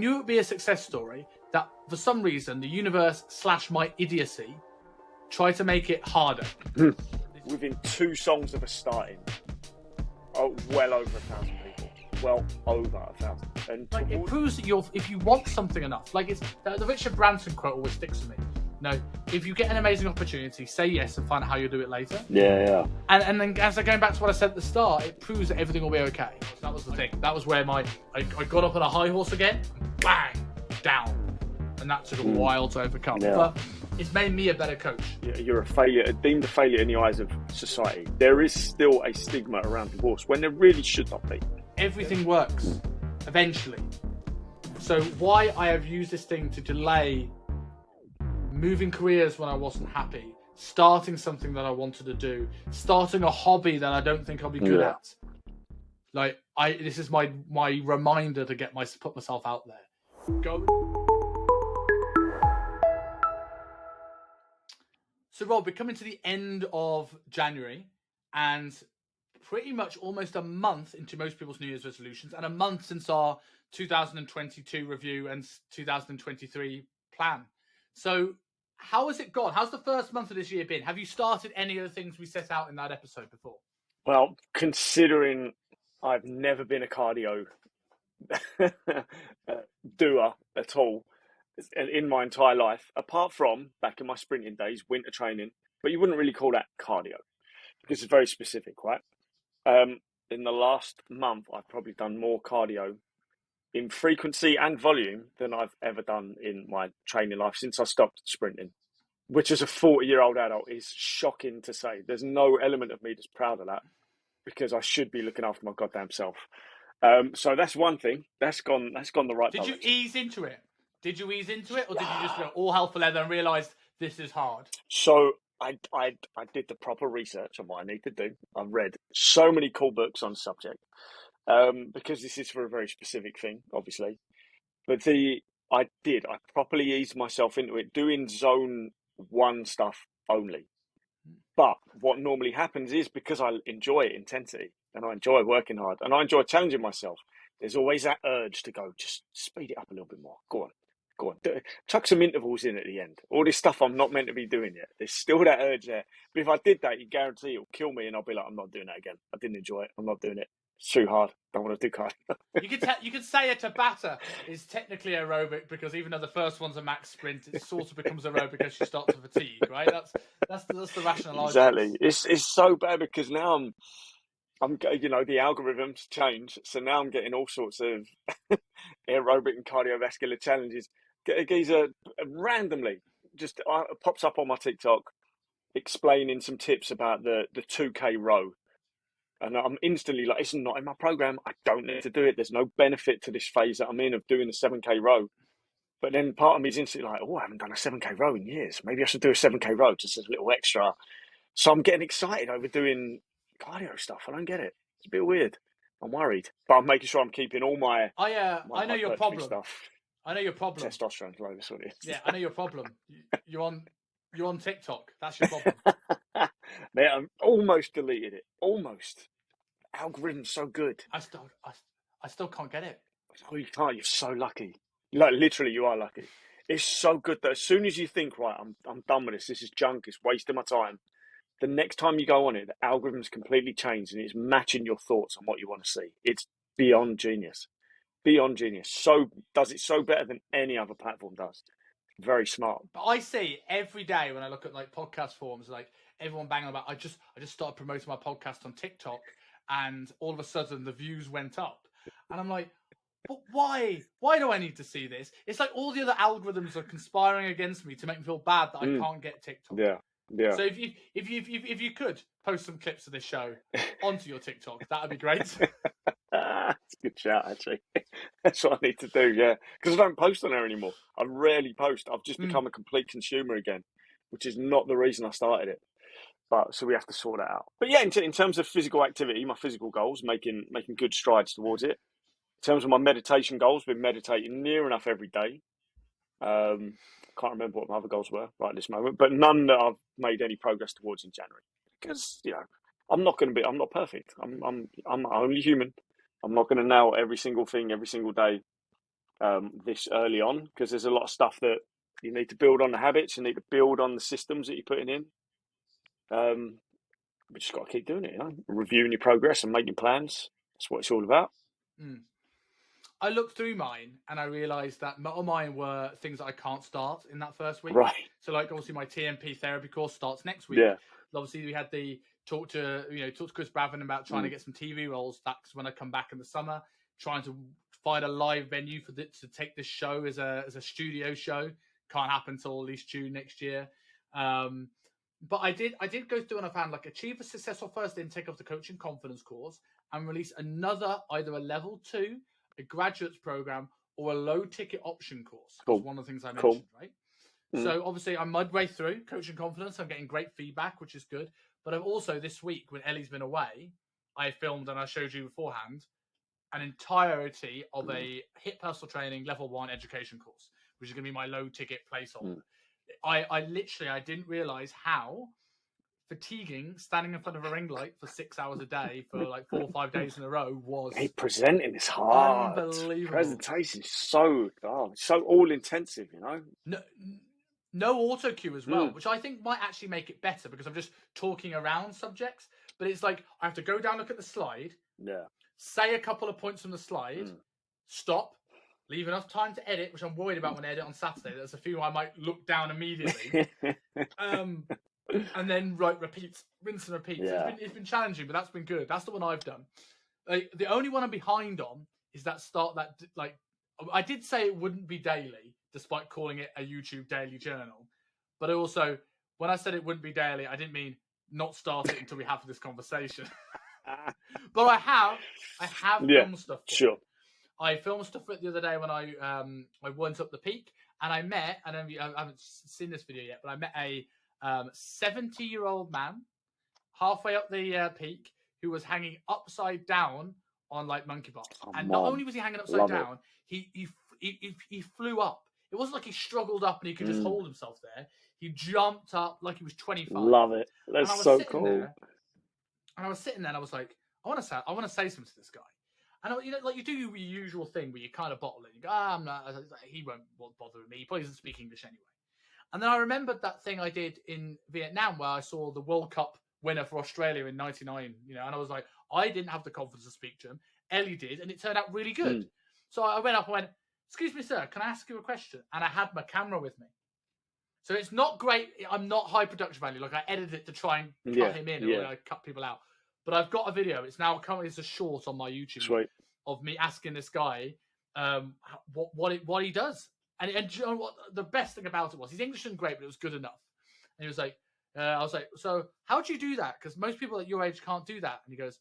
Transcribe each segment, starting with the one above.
knew it would be a success story that for some reason the universe / my idiocy tried to make it harder. Within 2 songs of us starting, well over 1,000 people. Well over 1,000. And like, it proves that if you want something enough, like it's the Richard Branson quote always sticks with me. No, if you get an amazing opportunity, say yes and find out how you'll do it later. Yeah. And then as I going back to what I said at the start, it proves that everything will be okay. That was the thing. That was where I got up on a high horse again, bang, down. And that took a while to overcome. Yeah. But it's made me a better coach. You're a failure, deemed a failure in the eyes of society. There is still a stigma around divorce when there really should not be. Everything works, eventually. So why I have used this thing to delay moving careers when I wasn't happy, starting something that I wanted to do, starting a hobby that I don't think I'll be good at. Like this is my reminder to put myself out there. Go. So Rob, we're coming to the end of January and pretty much almost a month into most people's New Year's resolutions and a month since our 2022 review and 2023 plan. So how has it gone? How's the first month of this year been? Have you started any of the things we set out in that episode before? Well, considering I've never been a cardio doer at all in my entire life, apart from back in my sprinting days, winter training, but you wouldn't really call that cardio because it's very specific, right? In the last month, I've probably done more cardio in frequency and volume than I've ever done in my training life since I stopped sprinting, which as a 40-year-old adult is shocking to say. There's no element of me that's proud of that because I should be looking after my goddamn self. So that's one thing. That's gone the right direction. Did you ease into it? Or did you just go all hell for leather and realise this is hard? So I did the proper research on what I need to do. I've read so many cool books on the subject because this is for a very specific thing, obviously. But I properly eased myself into it, doing zone 1 stuff only. But what normally happens is because I enjoy intensity and I enjoy working hard and I enjoy challenging myself, there's always that urge to go, just speed it up a little bit more. Go on. Chuck some intervals in at the end. All this stuff I'm not meant to be doing yet. There's still that urge there. But if I did that, you guarantee it'll kill me and I'll be like, I'm not doing that again. I didn't enjoy it. I'm not doing it. It's too hard. Don't want to do cardio. You could say a Tabata is technically aerobic because even though the first one's a max sprint, it sort of becomes aerobic as she starts to fatigue, right? That's the rational argument. Exactly. It's so bad because now I'm the algorithms change, so now I'm getting all sorts of aerobic and cardiovascular challenges. Geezer randomly just pops up on my TikTok explaining some tips about the 2K row. And I'm instantly like, it's not in my program. I don't need to do it. There's no benefit to this phase that I'm in of doing the 7K row. But then part of me is instantly like, I haven't done a 7K row in years. Maybe I should do a 7K row just as a little extra. So I'm getting excited over doing cardio stuff. I don't get it. It's a bit weird. I'm worried. But I'm making sure I'm keeping all my I know your problem. Stuff. I know your problem. Testosterone low, that's what it is. Yeah, I know your problem. You're on TikTok. That's your problem. Mate, I've almost deleted it. Almost. Algorithm's so good. I still can't get it. Oh, you can't. You're so lucky. Like literally, you are lucky. It's so good that as soon as you think, right, I'm done with this. This is junk. It's wasting my time. The next time you go on it, the algorithm's completely changed and it's matching your thoughts on what you want to see. It's beyond genius. Beyond genius. So does it so better than any other platform does. Very smart. But I see every day when I look at like podcast forums, like everyone banging about. I just started promoting my podcast on TikTok, and all of a sudden the views went up, and I'm like, but why? Why do I need to see this? It's like all the other algorithms are conspiring against me to make me feel bad that I can't get TikTok. Yeah. So if you could post some clips of this show onto your TikTok, that would be great. That's a good shout, actually. That's what I need to do, yeah. Because I don't post on there anymore. I rarely post. I've just become a complete consumer again, which is not the reason I started it. But so we have to sort that out. But yeah, in terms of physical activity, my physical goals, making good strides towards it. In terms of my meditation goals, been meditating near enough every day. Can't remember what my other goals were right at this moment, but none that I've made any progress towards in January. Because I'm not perfect. I'm only human. I'm not going to nail every single thing every single day. this early on, because there's a lot of stuff that you need to build on the habits, you need to build on the systems that you're putting in. We just got to keep doing it, reviewing your progress and making plans. That's what it's all about. Mm. I looked through mine and I realised that all mine were things that I can't start in that first week. Right. So, like, obviously, my TMP therapy course starts next week. Yeah. Obviously, we had the talk to Chris Bravin about trying to get some TV roles. That's when I come back in the summer, trying to find a live venue to take this show as a studio show. Can't happen till at least June next year. But I did go through and I found, like, achieve a successful first intake of the coaching confidence course and release another, either a level 2, a graduate's program, or a low ticket option course. That's one of the things I mentioned, right? So obviously I'm midway through coaching confidence. I'm getting great feedback, which is good. But I've also, this week when Ellie's been away, I filmed, and I showed you beforehand, an entirety of a HIIT personal training level 1 education course, which is going to be my low ticket placeholder. I didn't realize how fatiguing standing in front of a ring light for 6 hours a day for like 4 or 5 days in a row was. Hey, presenting is hard. Unbelievable. Presentation is so all intensive, No auto cue as well, which I think might actually make it better because I'm just talking around subjects. But it's like I have to go down, look at the slide, say a couple of points from the slide, stop, leave enough time to edit, which I'm worried about when I edit on Saturday. There's a few I might look down immediately. And then repeat, rinse and repeat. Yeah. So it's been challenging, but that's been good. That's the one I've done. Like, the only one I'm behind on is that I did say it wouldn't be daily, despite calling it a YouTube daily journal. But also, when I said it wouldn't be daily, I didn't mean not start it until we have this conversation. But I have filmed stuff for it. I filmed stuff for it the other day when I went up the peak, and I met, and I haven't seen this video yet, but I met a 70-year-old man halfway up the peak who was hanging upside down on like monkey bars. Not only was he hanging upside down, he flew up. It wasn't like he struggled up and he could just hold himself there. He jumped up like he was 25. Love it. That's so cool. And I was sitting there and I was like, I want to say something to this guy. And like you do your usual thing where you kind of bottle it. You go, I'm not. He won't bother with me. He probably doesn't speak English anyway. And then I remembered that thing I did in Vietnam where I saw the World Cup winner for Australia in '99. And I was like, I didn't have the confidence to speak to him. Ellie did, and it turned out really good. So I went up and went, "Excuse me, sir, can I ask you a question?" And I had my camera with me. So it's not great. I'm not high production value. Like, I edited it to try and cut him in, or I cut people out. But I've got a video. It's now coming as a short on my YouTube of me asking this guy what he does. And do you know what? The best thing about it was his English isn't great, but it was good enough. And he was like, I was like, so how do you do that? Because most people at your age can't do that. And he goes,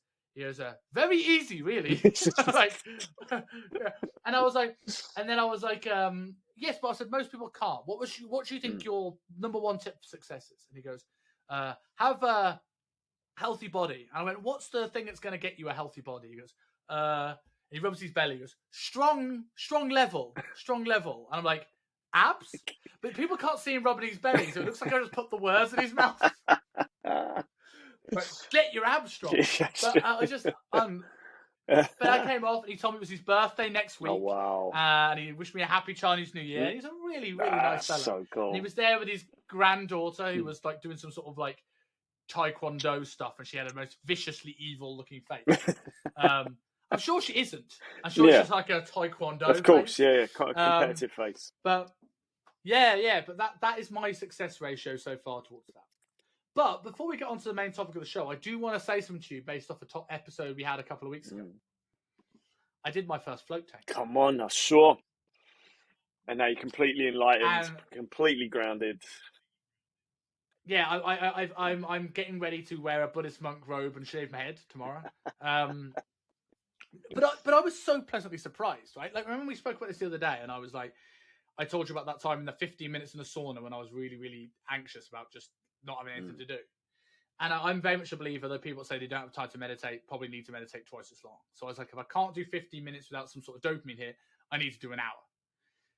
very easy, really. Like, and I was like, yes, but I said most people can't. What do you think your number one tip for success is? And he goes, have a healthy body. And I went, what's the thing that's going to get you a healthy body? He goes, he rubs his belly. He goes, strong level. And I'm like, abs? But people can't see him rubbing his belly, so it looks like I just put the words in his mouth. But get your abs strong. But I just, but I came off and he told me it was his birthday next week. Oh, wow. And he wished me a happy Chinese New Year. He's a really, really nice fella. So cool. And he was there with his granddaughter who was like doing some sort of like Taekwondo stuff, and she had a most viciously evil looking face. I'm sure she isn't. I'm sure she's like a Taekwondo. Of course, face. Quite a competitive face. But but that is my success ratio so far towards that. But before we get on to the main topic of the show, I do want to say something to you based off a top episode we had a couple of weeks ago. I did my first float tank. Come on, I saw. And now you're completely enlightened, completely grounded. Yeah, I'm getting ready to wear a Buddhist monk robe and shave my head tomorrow. But I was so pleasantly surprised, right? Like, remember we spoke about this the other day, and I was like, I told you about that time in the 15 minutes in the sauna when I was really, really anxious about just not having anything to do. And I'm very much a believer that people say they don't have time to meditate, probably need to meditate twice as long. So I was like, if I can't do 15 minutes without some sort of dopamine hit, I need to do an hour.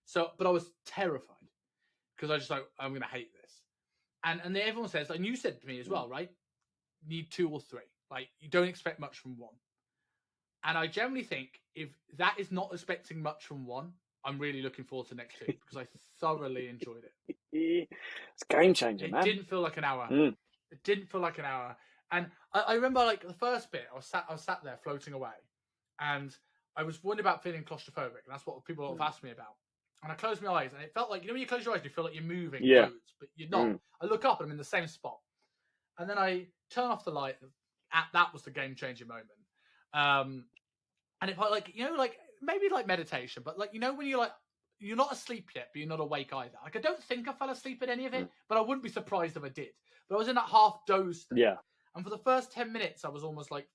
So, but I was terrified because I just like, I'm going to hate this. And then everyone says, and you said to me as well, right? Need 2 or 3. Like, you don't expect much from one. And I generally think if that is not expecting much from one, I'm really looking forward to next week because I thoroughly enjoyed it. It's a game changer, It man. didn't feel like an hour. Mm. It didn't feel like an hour. And I remember like the first bit, I was sat there floating away, and I was worried about feeling claustrophobic, and that's what people have asked me about. And I closed my eyes, and it felt like, you know, when you close your eyes, you feel like you're moving loads, but you're not. I look up, and I'm in the same spot, and then I turn off the light. That was the game changing moment. And it felt like, you know, like maybe like meditation, but like, you know, when you're like, you're not asleep yet, but you're not awake either. Like, I don't think I fell asleep at any of it, but I wouldn't be surprised if I did. But I was in that half doze state. Yeah. And for the first 10 minutes, I was almost like,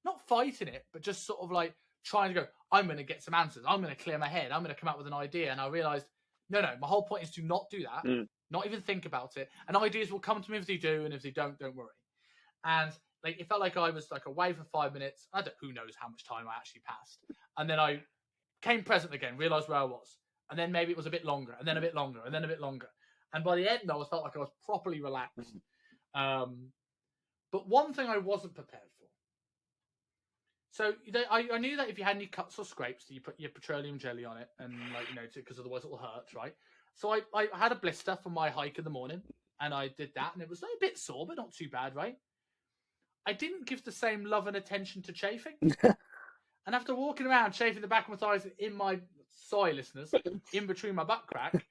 not fighting it, but just sort of like trying to go, I'm going to get some answers. I'm going to clear my head. I'm going to come up with an idea. And I realized, no, my whole point is to not do that, not even think about it. And ideas will come to me if they do. And if they don't worry. And like, it felt like I was like away for 5 minutes. Who knows how much time I actually passed. And then I came present again, realized where I was. And then maybe it was a bit longer, and then a bit longer, and then a bit longer. And by the end, I felt like I was properly relaxed. But one thing I wasn't prepared for. So I knew that if you had any cuts or scrapes, you put your petroleum jelly on it, and like, you know, because otherwise it will hurt, right? So I had a blister from my hike in the morning, and I did that, and it was like a bit sore, but not too bad, right? I didn't give the same love and attention to chafing. And after walking around chafing the back of my thighs in my, sorry listeners, in between my butt crack,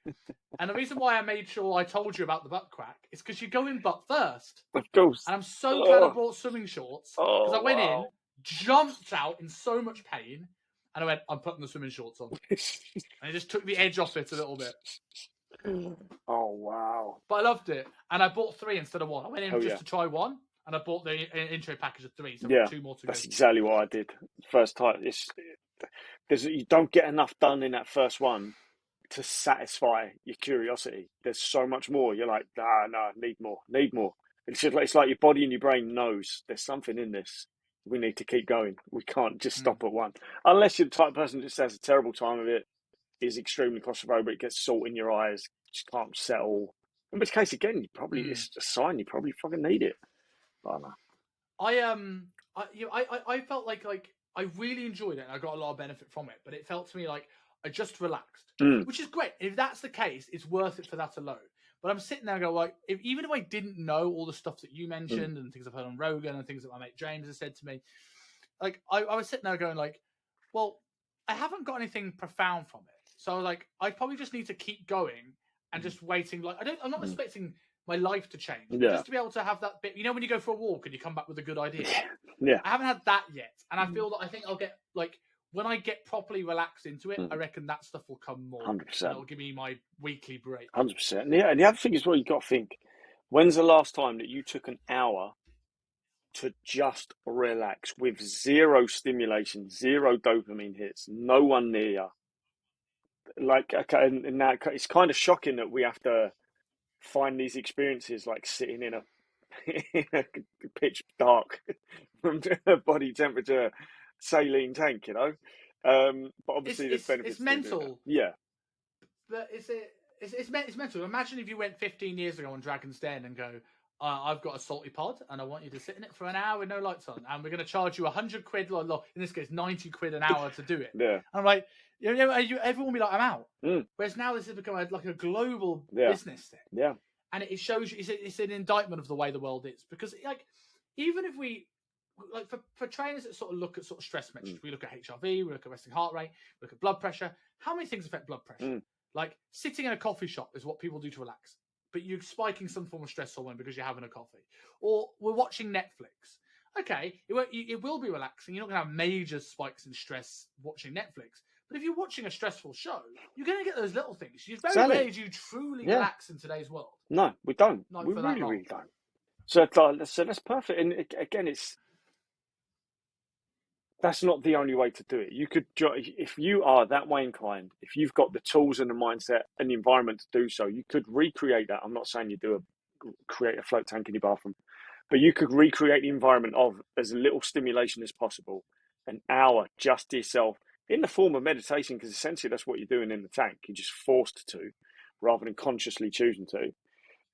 and the reason why I made sure I told you about the butt crack is because you go in butt first. Of course. And I'm so glad I brought swimming shorts, because I went in, jumped out in so much pain, and I went, I'm putting the swimming shorts on. And it just took the edge off it a little bit. Oh, wow. But I loved it. And I bought 3 instead of 1. I went in just to try 1. And I bought the intro package of 3, so 2 more to go. That's exactly what I did first time. It's because you don't get enough done in that first one to satisfy your curiosity. There's so much more. You're like, no, need more. It's just like, it's like your body and your brain knows there's something in this. We need to keep going. We can't just stop at 1. Unless you're the type of person that just has a terrible time of it, is extremely claustrophobic, gets salt in your eyes, just can't settle. In which case, again, it's a sign you probably fucking need it. I felt like I really enjoyed it and I got a lot of benefit from it, but it felt to me like I just relaxed, which is great. If that's the case, it's worth it for that alone. But I'm sitting there and go, like, even if I didn't know all the stuff that you mentioned and things I've heard on Rogan and things that my mate James has said to me, like I was sitting there going like, well, I haven't got anything profound from it. So like, I probably just need to keep going and just waiting. Like I'm not expecting my life to change. Just to be able to have that bit, you know, when you go for a walk and you come back with a good idea. Yeah. I haven't had that yet. And I feel that I think I'll get, like, when I get properly relaxed into it, I reckon that stuff will come more. 100%. It'll give me my weekly break. 100%. Yeah, and the other thing is, well, you've got to think, when's the last time that you took an hour to just relax with zero stimulation, zero dopamine hits, no one near you? Like, okay, and now it's kind of shocking that we have to find these experiences like sitting in a pitch dark body temperature saline tank, you know. But obviously there's benefits. It's mental. Yeah. But it's mental. Imagine if you went 15 years ago on Dragon's Den and go, I've got a salty pod and I want you to sit in it for an hour with no lights on, and we're going to charge you 100 quid, in this case 90 quid an hour to do it. Yeah. I'm like, everyone will be like, I'm out. Whereas now this has become like a global business thing. Yeah. And it shows you, it's an indictment of the way the world is. Because like, even if we, like for trainers that sort of look at sort of stress metrics, we look at HRV, we look at resting heart rate, we look at blood pressure. How many things affect blood pressure? Like sitting in a coffee shop is what people do to relax, but you're spiking some form of stress hormone because you're having a coffee. Or we're watching Netflix. Okay, it will be relaxing. You're not going to have major spikes in stress watching Netflix. But if you're watching a stressful show, you're going to get those little things. It's very rare you truly relax in today's world. No, we don't. Not we for really, that long. really don't. So that's perfect. And again, that's not the only way to do it. You could, if you are that way inclined, if you've got the tools and the mindset and the environment to do so, you could recreate that. I'm not saying you create a float tank in your bathroom, but you could recreate the environment of as little stimulation as possible, an hour just to yourself, in the form of meditation, because essentially that's what you're doing in the tank. You're just forced to, rather than consciously choosing to.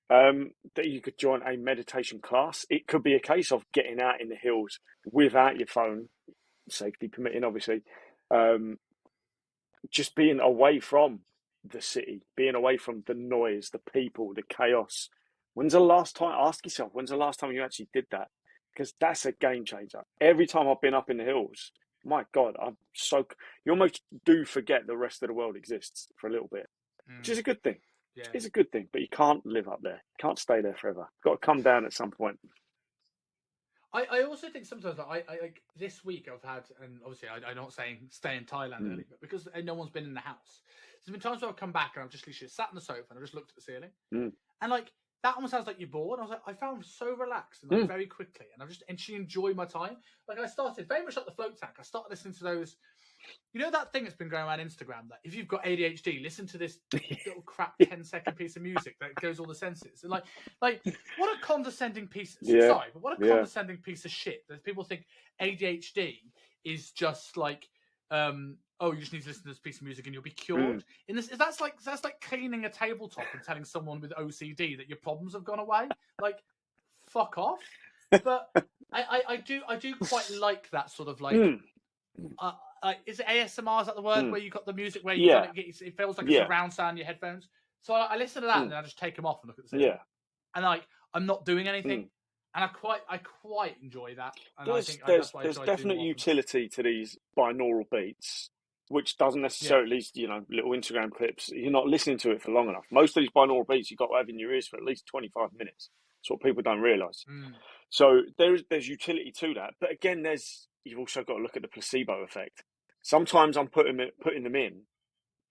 That you could join a meditation class. It could be a case of getting out in the hills without your phone, safety permitting, obviously, just being away from the city, being away from the noise, the people, the chaos. When's the last time? Ask yourself, when's the last time you actually did that? Because that's a game changer. Every time I've been up in the hills, my God, you almost do forget the rest of the world exists for a little bit, which is a good thing. Yeah. It's a good thing, but you can't live up there. You can't stay there forever. You've got to come down at some point. I also think sometimes I like this week I've had, and obviously I'm not saying stay in Thailand early, but because no one's been in the house, there's been times where I've come back and I've just literally sat on the sofa and I've just looked at the ceiling, and like that almost sounds like you're bored. I was like, I found so relaxed and like very quickly, and I've just actually enjoyed my time. Like I started very much like the float tank. I started listening to those. You know that thing that's been going around Instagram that if you've got ADHD, listen to this little crap 10-second piece of music that goes all the senses. And like what a condescending piece. Sorry, but what a condescending piece of shit that people think ADHD is just like, oh, you just need to listen to this piece of music and you'll be cured. In this, that's like cleaning a tabletop and telling someone with OCD that your problems have gone away. Like, fuck off. But I do quite like that sort of like. Is it ASMR? Is that the word where you got the music where you kind of it feels like a surround sound in your headphones? So I listen to that and then I just take them off and look at the ceiling. And like I'm not doing anything, and I quite enjoy that. And I think that's why there's definite utility to these binaural beats, which doesn't necessarily, little Instagram clips. You're not listening to it for long enough. Most of these binaural beats you've got to have in your ears for at least 25 minutes. That's what people don't realise. So there's utility to that, but again, you've also got to look at the placebo effect. Sometimes I'm putting them in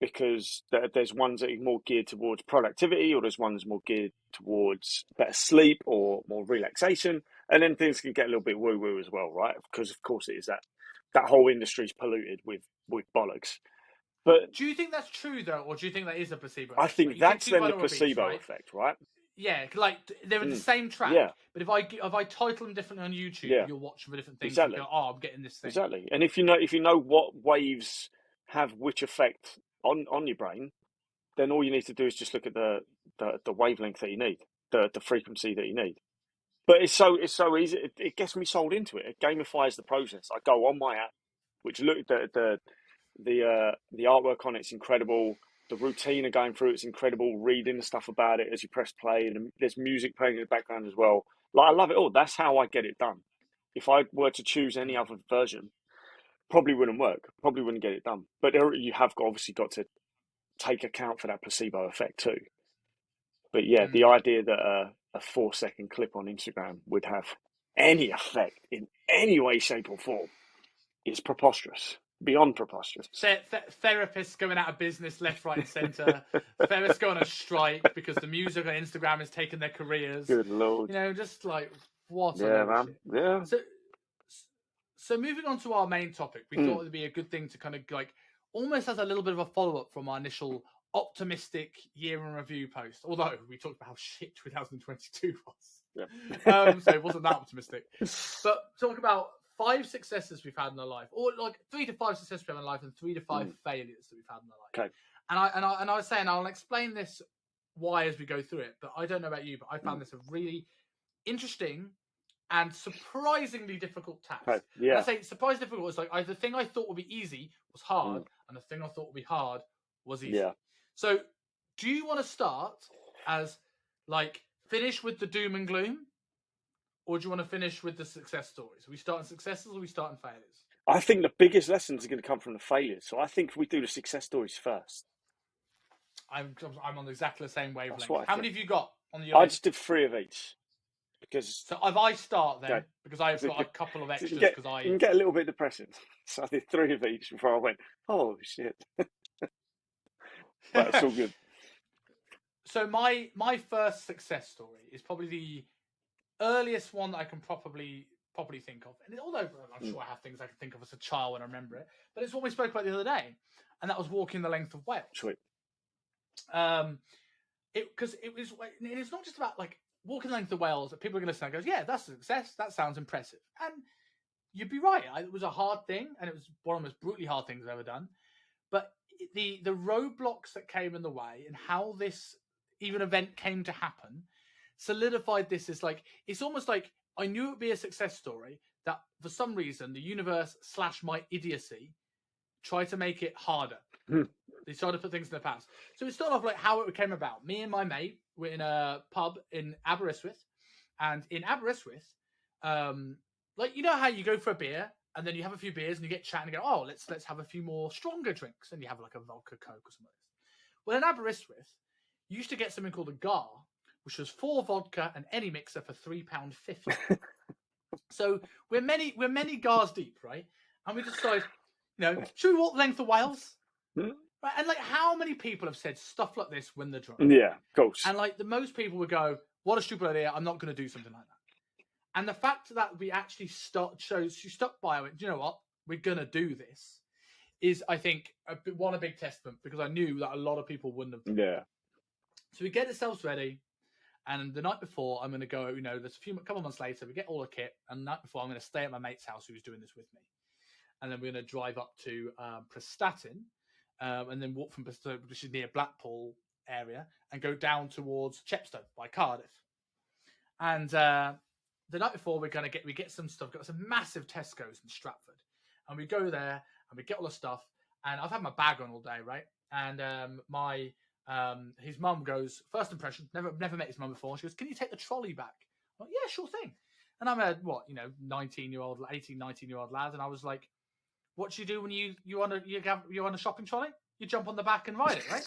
because there's ones that are more geared towards productivity, or there's ones more geared towards better sleep or more relaxation, and then things can get a little bit woo-woo as well, right? Because of course it is that whole industry's polluted with bollocks. But do you think that's true though, or do you think that is a placebo effect? I think that's then the placebo effect, right? Yeah, like they're in the same track, but if I title them differently on YouTube, you'll watch them for different things. Exactly. And go, oh, I'm getting this thing. Exactly. And if you know what waves have which effect on your brain, then all you need to do is just look at the wavelength that you need, the frequency that you need. But it's so easy. It gets me sold into it. It gamifies the process. I go on my app, which look the artwork on it's incredible. The routine of going through it's incredible. Reading the stuff about it as you press play, and there's music playing in the background as well. Like I love it all. That's how I get it done. If I were to choose any other version, probably wouldn't work. Probably wouldn't get it done. But you have obviously got to take account for that placebo effect too. But yeah, the idea that a 4-second clip on Instagram would have any effect in any way, shape, or form is preposterous. Beyond preposterous. Therapists going out of business left, right, and centre. Therapists go on a strike because the music on Instagram has taken their careers. Good Lord. Just like what? Yeah, man. Yeah. So moving on to our main topic, we thought it would be a good thing to kind of like almost as a little bit of a follow up from our initial optimistic year in review post. Although we talked about how shit 2022 was. Yeah. So it wasn't that optimistic. But talk about 5 successes we've had in our life, or like 3 to 5 successes we've had in our life, and 3 to 5 failures that we've had in our life. Okay. And I was saying I'll explain this why as we go through it. But I don't know about you, but I found this a really interesting and surprisingly difficult task. Okay. Yeah. And I say surprisingly difficult. It's like the thing I thought would be easy was hard, and the thing I thought would be hard was easy. Yeah. So, do you want to start as like finish with the doom and gloom? Or do you want to finish with the success stories? Are we starting successes or are we starting failures? I think the biggest lessons are going to come from the failures. So I think we do the success stories first. I'm on exactly the same wavelength. How many have you got on your list? I list? just did 3 of each. So if I start then, because I've got a couple of extras. You can get a little bit depressing. So I did 3 of each before I went, oh shit. But it's all good. So my first success story is probably the earliest one that I can probably think of. And although I'm sure I have things I can think of as a child when I remember it, but it's what we spoke about the other day, and that was walking the length of Wales. Sweet. Because it's not just about like walking the length of Wales. That people are going to listen and goes, yeah, that's a success. That sounds impressive, and you'd be right. It was a hard thing, and it was one of the most brutally hard things I've ever done. But the roadblocks that came in the way and how this even event came to happen solidified this as like, it's almost like I knew it would be a success story that for some reason the universe / my idiocy try to make it harder. Hmm. They started to put things in the past. So it started off like how it came about. Me and my mate were in a pub in Aberystwyth, and in Aberystwyth, like you know how you go for a beer and then you have a few beers and you get chatting and go, oh, let's have a few more stronger drinks, and you have like a vodka coke or something like this. Well, in Aberystwyth, you used to get something called a gar, which was 4 vodka and any mixer for £3.50. So we're many gars deep, right? And we decide, should we walk the length of Wales? Right? And like, how many people have said stuff like this when they're drunk? Yeah, of course. And like, the most people would go, "What a stupid idea! I'm not going to do something like that." And the fact that we actually shows she stuck by it. Do you know what? We're going to do this. Is I think a big testament, because I knew that a lot of people wouldn't have. Yeah. So we get ourselves ready. And the night before, I'm going to go, there's a couple of months later, we get all the kit. And the night before, I'm going to stay at my mate's house who was doing this with me. And then we're going to drive up to Prestatyn, and then walk from Prestatyn, which is near Blackpool area, and go down towards Chepstow by Cardiff. And the night before, we get some stuff. Got some massive Tesco's in Stratford. And we go there, and we get all the stuff. And I've had my bag on all day, right? And his mum goes, first impression, never met his mum before. She goes, can you take the trolley back? I'm like, yeah, sure thing. And I'm a 19-year-old lad, and I was like, what do you do when you're on a shopping trolley? You jump on the back and ride it, right?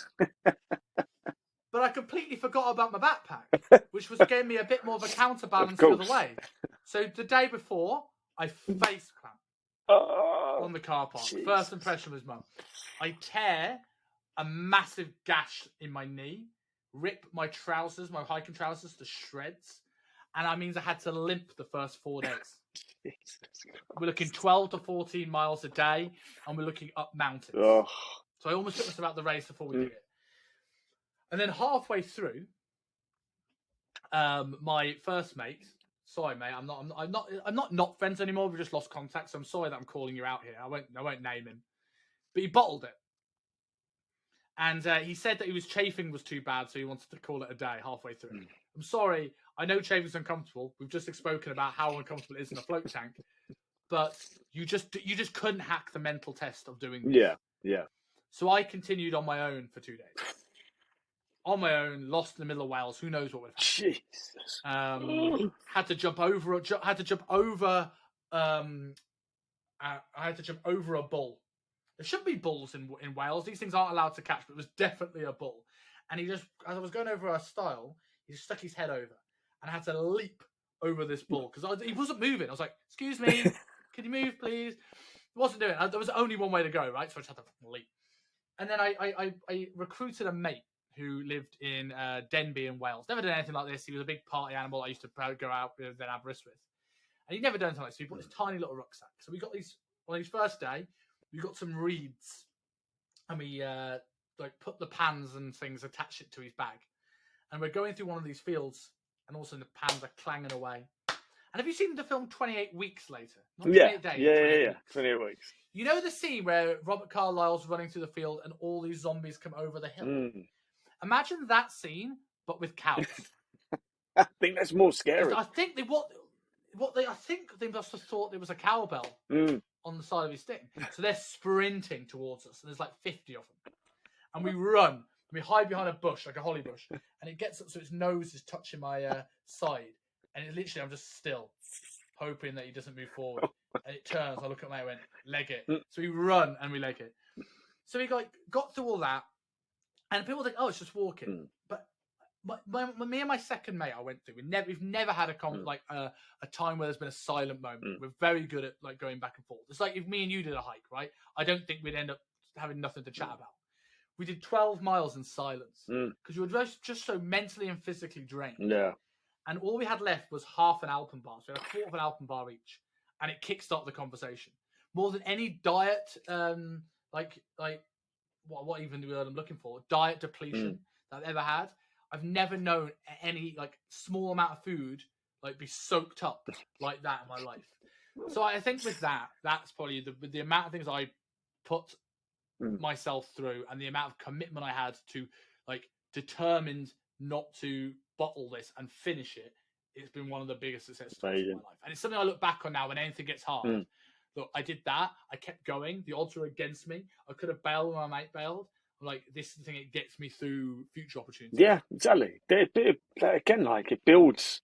But I completely forgot about my backpack, which was gave me a bit more of a counterbalance the other way. So the day before, I face clamp on the car park. Geez. First impression was mum. I tear a massive gash in my knee, rip my hiking trousers to shreds, and that means I had to limp the first 4 days. We're looking 12 to 14 miles a day, and we're looking up mountains. Oh. So I almost took us about the race before we did it. And then halfway through, my first mate, sorry mate, I'm not friends anymore. We just lost contact, so I'm sorry that I'm calling you out here. I won't name him, but he bottled it. And he said that his chafing was too bad, so he wanted to call it a day halfway through. I'm sorry. I know chafing's uncomfortable. We've just spoken about how uncomfortable it is in a float tank. But you just couldn't hack the mental test of doing this. Yeah. So I continued on my own for 2 days. On my own, lost in the middle of Wales. Who knows what would happen? Jesus. Had to jump over. I had to jump over a bull. There should be bulls in Wales. These things aren't allowed to catch, but it was definitely a bull. And he just, as I was going over a stile, he just stuck his head over, and I had to leap over this bull because he wasn't moving. I was like, "Excuse me, can you move, please?" He wasn't doing it. There was only one way to go, right? So I just had to leap. And then I recruited a mate who lived in Denbigh in Wales. Never done anything like this. He was a big party animal I used to go out with in Aberystwyth. And he'd never done anything like this. So he brought this tiny little rucksack. So we got on his first day, we got some reeds, and we put the pans and things, attached it to his bag. And we're going through one of these fields, and also the pans are clanging away. And have you seen the film 28 Weeks Later? Not 28 days. Yeah. 28 weeks. You know the scene where Robert Carlyle's running through the field and all these zombies come over the hill? Imagine that scene, but with cows. I think that's more scary. I think they must have thought there was a cowbell on the side of his thing. So they're sprinting towards us, and there's like 50 of them. And we run, and we hide behind a bush, like a holly bush, and it gets up so its nose is touching my side. And it literally, I'm just still, hoping that he doesn't move forward. And it turns, I look at my and went, leg it. So we run, and we leg it. So we got through all that, and people think, oh, it's just walking. But me and my second mate I went through, we've never had a time where there's been a silent moment. We're very good at going back and forth. It's like if me and you did a hike, right? I don't think we'd end up having nothing to chat about. We did 12 miles in silence because we were just so mentally and physically drained. Yeah. And all we had left was half an Alpenbar, so we had a quarter of an Alpenbar each, and it kickstarted the conversation more than any diet, what even the word I'm looking for, diet depletion that I've ever had. I've never known any small amount of food be soaked up like that in my life. So I think with that's probably the amount of things I put myself through and the amount of commitment I had to determined not to bottle this and finish it. It's been one of the biggest success stories of my life, and it's something I look back on now when anything gets hard. look, I did that. I kept going. The odds were against me. I could have bailed when my mate bailed. I'm like, this is the thing. It gets me through future opportunities. Yeah, exactly. Again, like it builds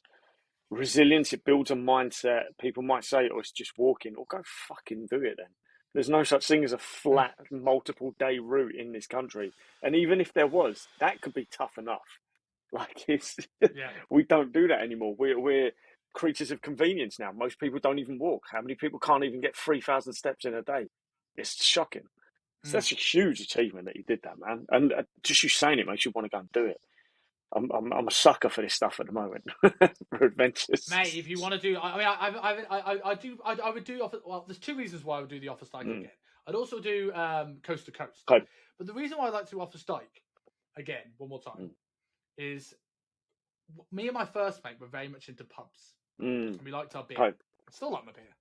resilience. It builds a mindset. People might say, "Oh, it's just walking." Or go fucking do it then. There's no such thing as a flat multiple day route in this country. And even if there was, that could be tough enough. Like Yeah. we don't do that anymore. We're creatures of convenience now. Most people don't even walk. How many people can't even get 3,000 steps in a day? It's shocking. So that's a huge achievement that you did that, man. And just you saying it makes you want to go and do it. I'm a sucker for this stuff at the moment for adventures. Mate, if you want to do, I mean, I would do offer. Well, there's two reasons why I would do the office dyke again. I'd also do coast to coast. Okay. But the reason why I like to do office dyke again, one more time, is me and my first mate were very much into pubs. And we liked our beer. Okay. I still like my beer.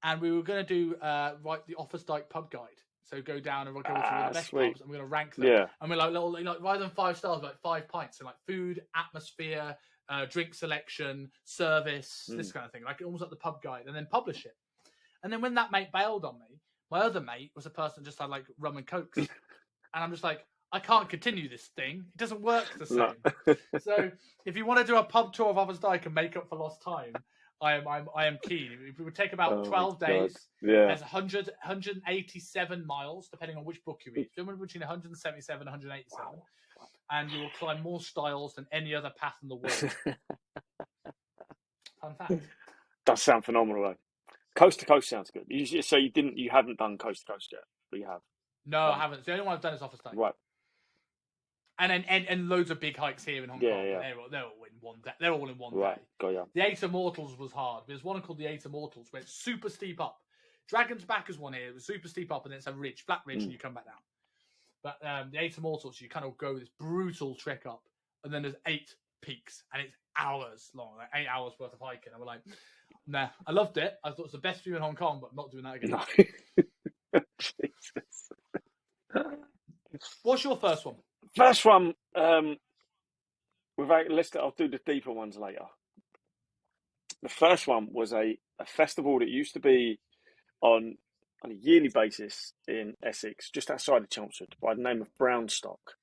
And we were going to do write the office dyke pub guide. So go down and we'll go to all the best pubs and we're going to rank them. Yeah. And we're like little, like rather than 5 stars, like 5 pints. So like food, atmosphere, drink selection, service, this kind of thing. Like almost like the pub guide, and then publish it. And then when that mate bailed on me, my other mate was a person that just had like rum and cokes. And I'm just like, I can't continue this thing. It doesn't work the same. No. So if you want to do a pub tour of Office Dyke and make up for lost time, I am keen. It would take about 12 days. Yeah. There's 187 miles, depending on which book you read. Somewhere between 177 and 187. Wow. And you will climb more styles than any other path in the world. Fun fact. Does sound phenomenal though. Coast to coast sounds good. So you haven't done coast to coast yet, but you have. No, I haven't. The only one I've done is Office Dyke. Right. And loads of big hikes here in Hong Kong. Yeah. They're all in one day. They're all in one right. day. Got ya. The Eight Immortals was hard. There's one called the Eight Immortals where it's super steep up. Dragon's Back is one here. It was super steep up and it's a ridge, flat ridge, and you come back down. But the Eight Immortals, you kind of go this brutal trek up, and then there's 8 peaks, and it's hours long, like 8 hours worth of hiking. And we're like, nah, I loved it. I thought it was the best view in Hong Kong, but I'm not doing that again. No. Jesus. What's your first one? First one, I'll do the deeper ones later. The first one was a festival that used to be on a yearly basis in Essex, just outside of Chelmsford, by the name of Brownstock.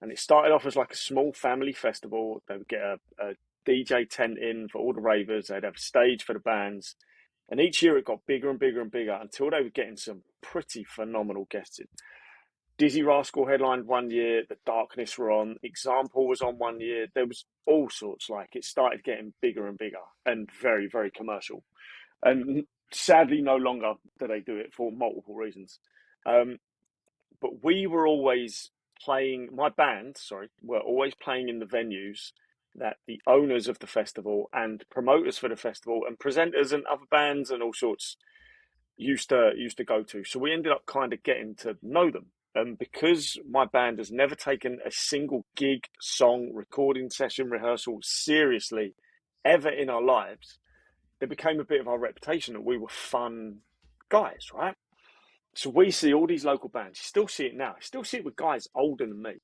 And it started off as like a small family festival. They would get a DJ tent in for all the ravers. They'd have a stage for the bands. And each year it got bigger and bigger and bigger until they were getting some pretty phenomenal guests in. Dizzy Rascal headlined one year. The Darkness were on. Example was on one year. There was all sorts. Like it started getting bigger and bigger and very, very commercial. And sadly, no longer do they do it for multiple reasons. But we were always playing. My band, were always playing in the venues that the owners of the festival and promoters for the festival and presenters and other bands and all sorts used to go to. So we ended up kind of getting to know them. And because my band has never taken a single gig, song, recording session, rehearsal seriously ever in our lives, there became a bit of our reputation that we were fun guys, right? So we see all these local bands. You still see it now. You still see it with guys older than me.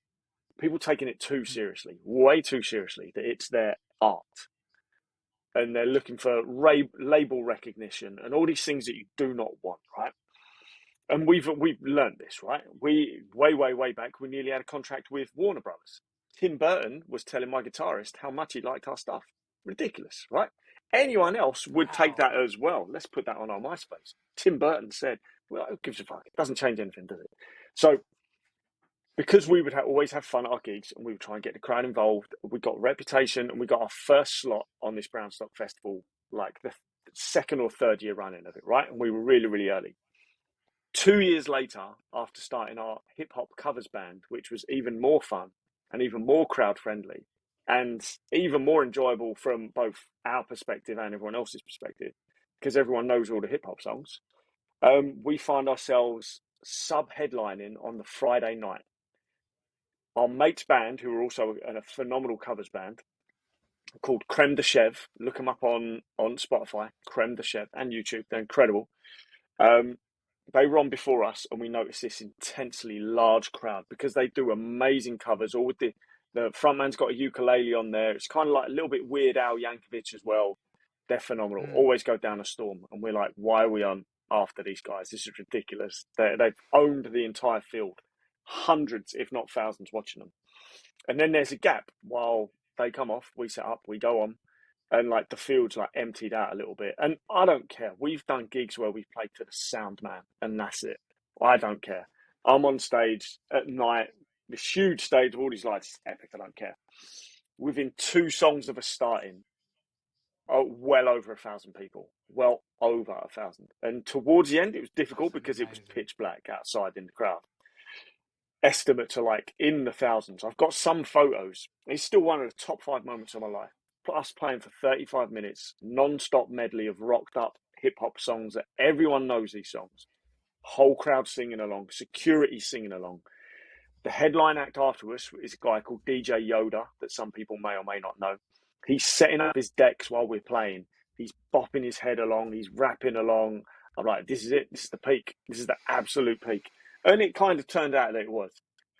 People taking it too seriously, way too seriously, that it's their art. And they're looking for label recognition and all these things that you do not want, right? And we've learned this, right? We way back, we nearly had a contract with Warner Brothers. Tim Burton was telling my guitarist how much he liked our stuff. Ridiculous, right? Anyone else would take that as well. Let's put that on our MySpace. Tim Burton said, well, who gives a fuck? It doesn't change anything, does it? So because we would always have fun at our gigs and we would try and get the crowd involved, we got a reputation and we got our first slot on this Brownstock Festival, like the second or third year running of it, right? And we were really, really early. 2 years later, after starting our hip-hop covers band, which was even more fun and even more crowd-friendly and even more enjoyable from both our perspective and everyone else's perspective, because everyone knows all the hip-hop songs, we find ourselves sub-headlining on the Friday night. Our mate's band, who were also a phenomenal covers band, called Creme de Chev, look them up on Spotify, Creme de Chev, and YouTube, they're incredible. They were on before us, and we noticed this intensely large crowd because they do amazing covers. All with the frontman's got a ukulele on there. It's kind of like a little bit Weird Al Yankovic as well. They're phenomenal. Always go down a storm. And we're like, why are we on after these guys. This is ridiculous. They've owned the entire field, hundreds, if not thousands, watching them. And then there's a gap while they come off, we set up, we go on, and like the field's like emptied out a little bit. And I don't care. We've done gigs where we've played to the sound man, and that's it. I don't care. I'm on stage at night, this huge stage with all these lights, it's epic. I don't care. Within 2 songs of us starting, well over 1,000 people, well over 1,000. And towards the end, it was difficult because it was pitch black outside in the crowd. Estimates are like in the thousands. I've got some photos. It's still one of the top 5 moments of my life. Us playing for 35 minutes, non-stop medley of rocked up hip hop songs that everyone knows these songs. Whole crowd singing along, security singing along. The headline act after us is a guy called DJ Yoda that some people may or may not know. He's setting up his decks while we're playing. He's bopping his head along. He's rapping along. I'm like, this is it. This is the peak. This is the absolute peak. And it kind of turned out that it was.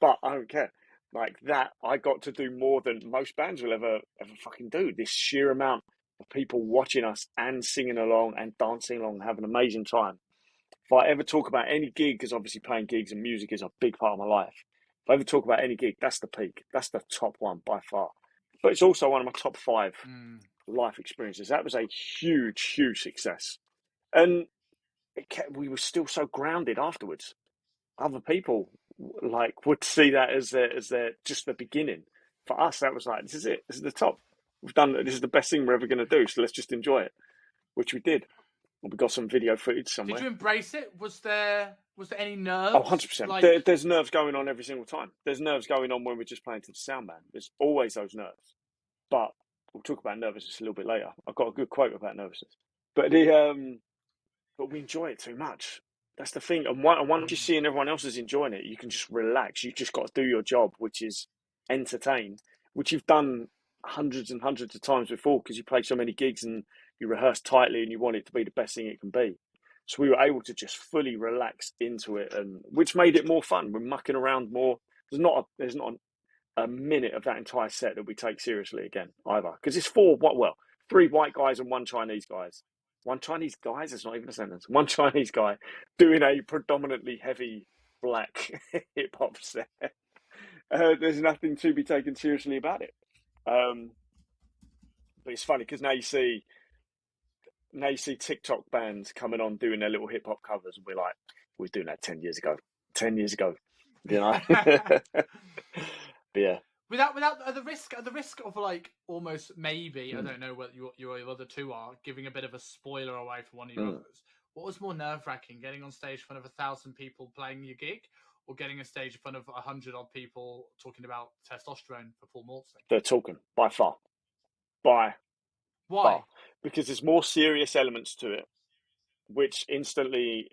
But I don't care. Like that, I got to do more than most bands will ever fucking do. This sheer amount of people watching us and singing along and dancing along and having an amazing time. If I ever talk about any gig, because obviously playing gigs and music is a big part of my life. If I ever talk about any gig, that's the peak. That's the top one by far. But it's also one of my top 5 life experiences. That was a huge, huge success. And we were still so grounded afterwards. Other people like would see that as their just the beginning. For us, that was like, this is it. This is the top. We've done. This is the best thing we're ever going to do. So let's just enjoy it, which we did. We got some video footage somewhere. Did you embrace it? Was there any nerves? Oh, 100%. There's nerves going on every single time. There's nerves going on when we're just playing to the sound man. There's always those nerves. But we'll talk about nervousness a little bit later. I've got a good quote about nervousness. But but we enjoy it too much. That's the thing. And once you're seeing everyone else is enjoying it, you can just relax. You've just got to do your job, which is entertain, which you've done hundreds and hundreds of times before because you play so many gigs and you rehearse tightly and you want it to be the best thing it can be. So we were able to just fully relax into it, and which made it more fun. We're mucking around more. There's not a minute of that entire set that we take seriously again either, because it's 3 white guys and 1 Chinese guys. 1 Chinese guy, it's not even a sentence. 1 Chinese guy doing a predominantly heavy black hip hop set. There's nothing to be taken seriously about it. But it's funny because now you see TikTok bands coming on doing their little hip hop covers, and we're like, we were doing that 10 years ago. 10 years ago, you know. But yeah. Without the risk of like almost maybe I don't know what your other 2 are giving a bit of a spoiler away for one of your others. What was more nerve-wracking, getting on stage in front of 1,000 people playing your gig, or getting a stage in front of 100 odd people talking about testosterone for Paul Morton? They're talking by far. Why? Far. Because there's more serious elements to it, which instantly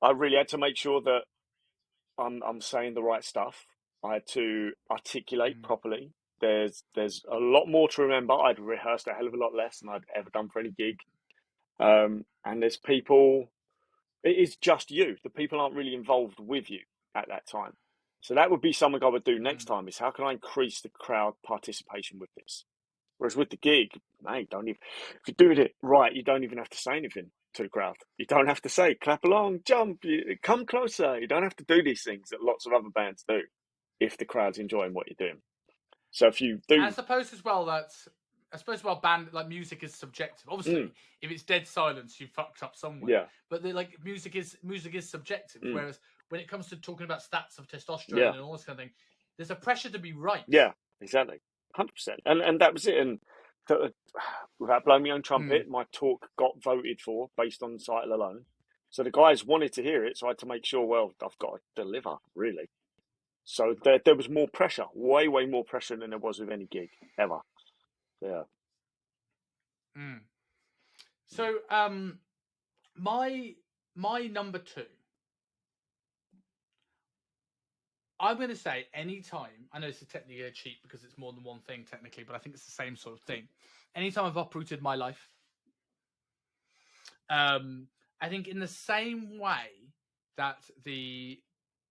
I really had to make sure that I'm saying the right stuff. I had to articulate properly. There's a lot more to remember. I'd rehearsed a hell of a lot less than I'd ever done for any gig. And there's people, it is just you. The people aren't really involved with you at that time. So that would be something I would do next time, is how can I increase the crowd participation with this? Whereas with the gig, mate, if you're doing it right, you don't even have to say anything to the crowd. You don't have to say, clap along, jump, come closer. You don't have to do these things that lots of other bands do if the crowd's enjoying what you're doing. So if you do... And I suppose as well band, like, music is subjective. Obviously, if it's dead silence, you fucked up somewhere. Yeah. But music is subjective. Whereas when it comes to talking about stats of testosterone and all this kind of thing, there's a pressure to be right. Yeah, exactly. 100%. And that was it. And without blowing my own trumpet, my talk got voted for based on the title alone. So the guys wanted to hear it, so I had to make sure, well, I've got to deliver, really. So there was more pressure, way more pressure than there was with any gig ever. Yeah. So my number 2, I'm going to say anytime, I know this is technically a cheat because it's more than one thing technically, but I think it's the same sort of thing. Anytime I've uprooted my life, I think in the same way that the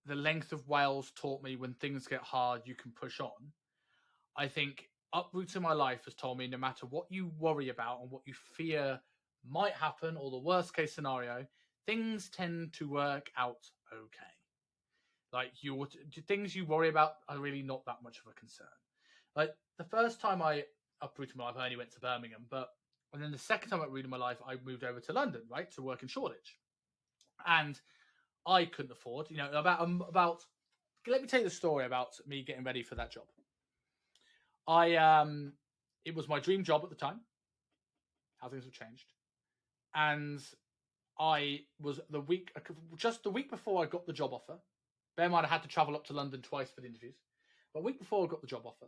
length of Wales taught me when things get hard, you can push on. I think uprooting my life has told me no matter what you worry about and what you fear might happen, or the worst case scenario, things tend to work out okay. Like things you worry about are really not that much of a concern. Like the first time I uprooted my life, I only went to Birmingham, and then the second time I uprooted my life, I moved over to London, right, to work in Shoreditch, and I couldn't afford, about. Let me tell you the story about me getting ready for that job. It was my dream job at the time. How things have changed, and I was just the week before I got the job offer. Bear in mind, I had to travel up to London twice for the interviews. But a week before I got the job offer,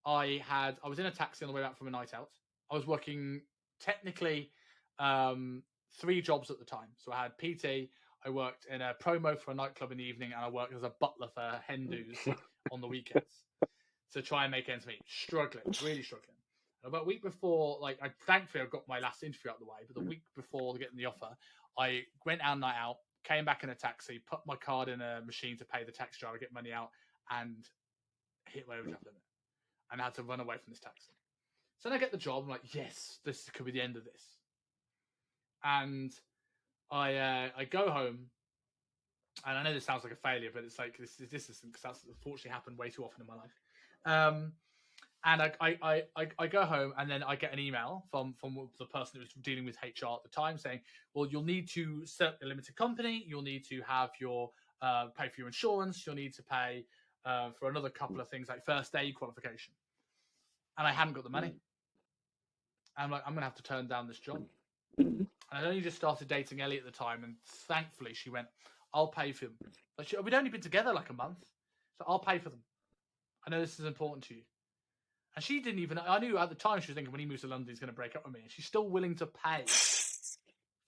I was in a taxi on the way back from a night out. I was working technically 3 jobs at the time. So I had PT, I worked in a promo for a nightclub in the evening, and I worked as a butler for hen do's on the weekends to try and make ends meet. Really struggling. And about a week before, thankfully I got my last interview out of the way, but the week before getting the offer, I went out night out, came back in a taxi, put my card in a machine to pay the taxi driver, get money out, and hit my overdraft limit. And I had to run away from this taxi. So then I get the job. I'm like, yes, this could be the end of this. And I go home, and I know this sounds like a failure, but it's like this isn't, because that's unfortunately happened way too often in my life. And I go home, and then I get an email from the person who was dealing with HR at the time saying, well, you'll need to set up a limited company. You'll need to have your pay for your insurance. You'll need to pay for another couple of things like first aid qualification. And I hadn't got the money. I'm like, I'm going to have to turn down this job. And I'd only just started dating Ellie at the time. And thankfully she went, I'll pay for them. We'd only been together like a month. So I'll pay for them. I know this is important to you. And she didn't even, I knew at the time she was thinking when he moves to London, he's going to break up with me. And she's still willing to pay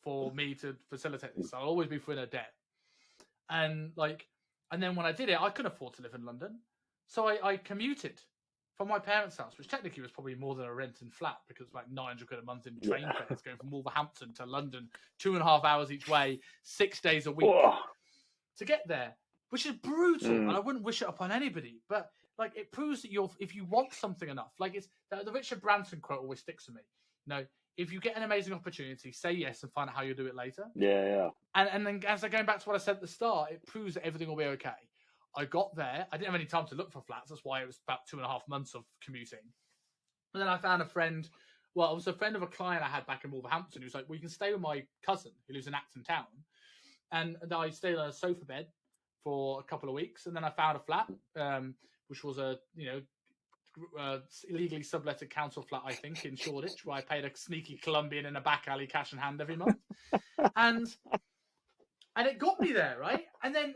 for me to facilitate this. So I'll always be for her debt. And then when I did it, I couldn't afford to live in London. So I commuted from my parents' house, which technically was probably more than a rented flat, because it was like 900 quid a month in train fares going from Wolverhampton to London, 2.5 hours each way, 6 days a week to get there, which is brutal. And I wouldn't wish it upon anybody, but it proves that if you want something enough, it's the Richard Branson quote always sticks with me. If you get an amazing opportunity, say yes and find out how you'll do it later. Yeah. And then as I going back to what I said at the start, it proves that everything will be okay. I got there. I didn't have any time to look for flats. That's why it was about 2.5 months of commuting. And then I found a friend. Well, it was a friend of a client I had back in Wolverhampton who was like, well, you can stay with my cousin who lives in Acton Town. And I stayed on a sofa bed for a couple of weeks. And then I found a flat, which was a, illegally subletted council flat, I think, in Shoreditch, where I paid a sneaky Colombian in a back alley cash in hand every month. And it got me there, right? And then,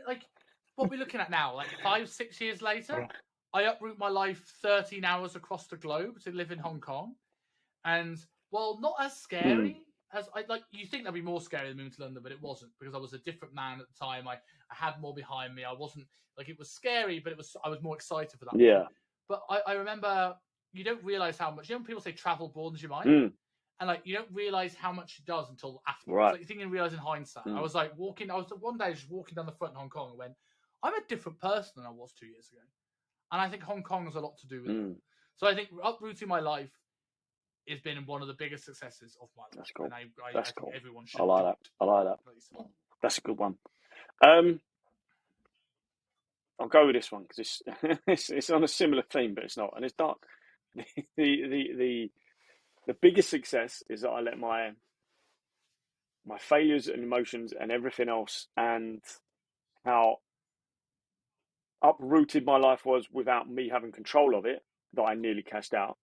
what we're looking at now, 5-6 years later, I uproot my life 13 hours across the globe to live in Hong Kong. And while not as scary as you think that'd be more scary than moving to London, but it wasn't, because I was a different man at the time. I had more behind me. I wasn't it was scary, but I was more excited for that. Yeah. But I remember, you don't realize how much, when people say travel broadens your mind, and you don't realize how much it does until afterwards. Right. You think and realize in hindsight. I was one day just walking down the front in Hong Kong and went, I'm a different person than I was 2 years ago. And I think Hong Kong has a lot to do with it. So I think uprooting my life has been one of the biggest successes of my life. That's cool. And I That's think cool. everyone should. I like that. I like that. That's a good one. I'll go with this one because it's on a similar theme, but it's not, and it's dark. The biggest success is that I let my failures and emotions and everything else, and how uprooted my life was without me having control of it, that I nearly cashed out.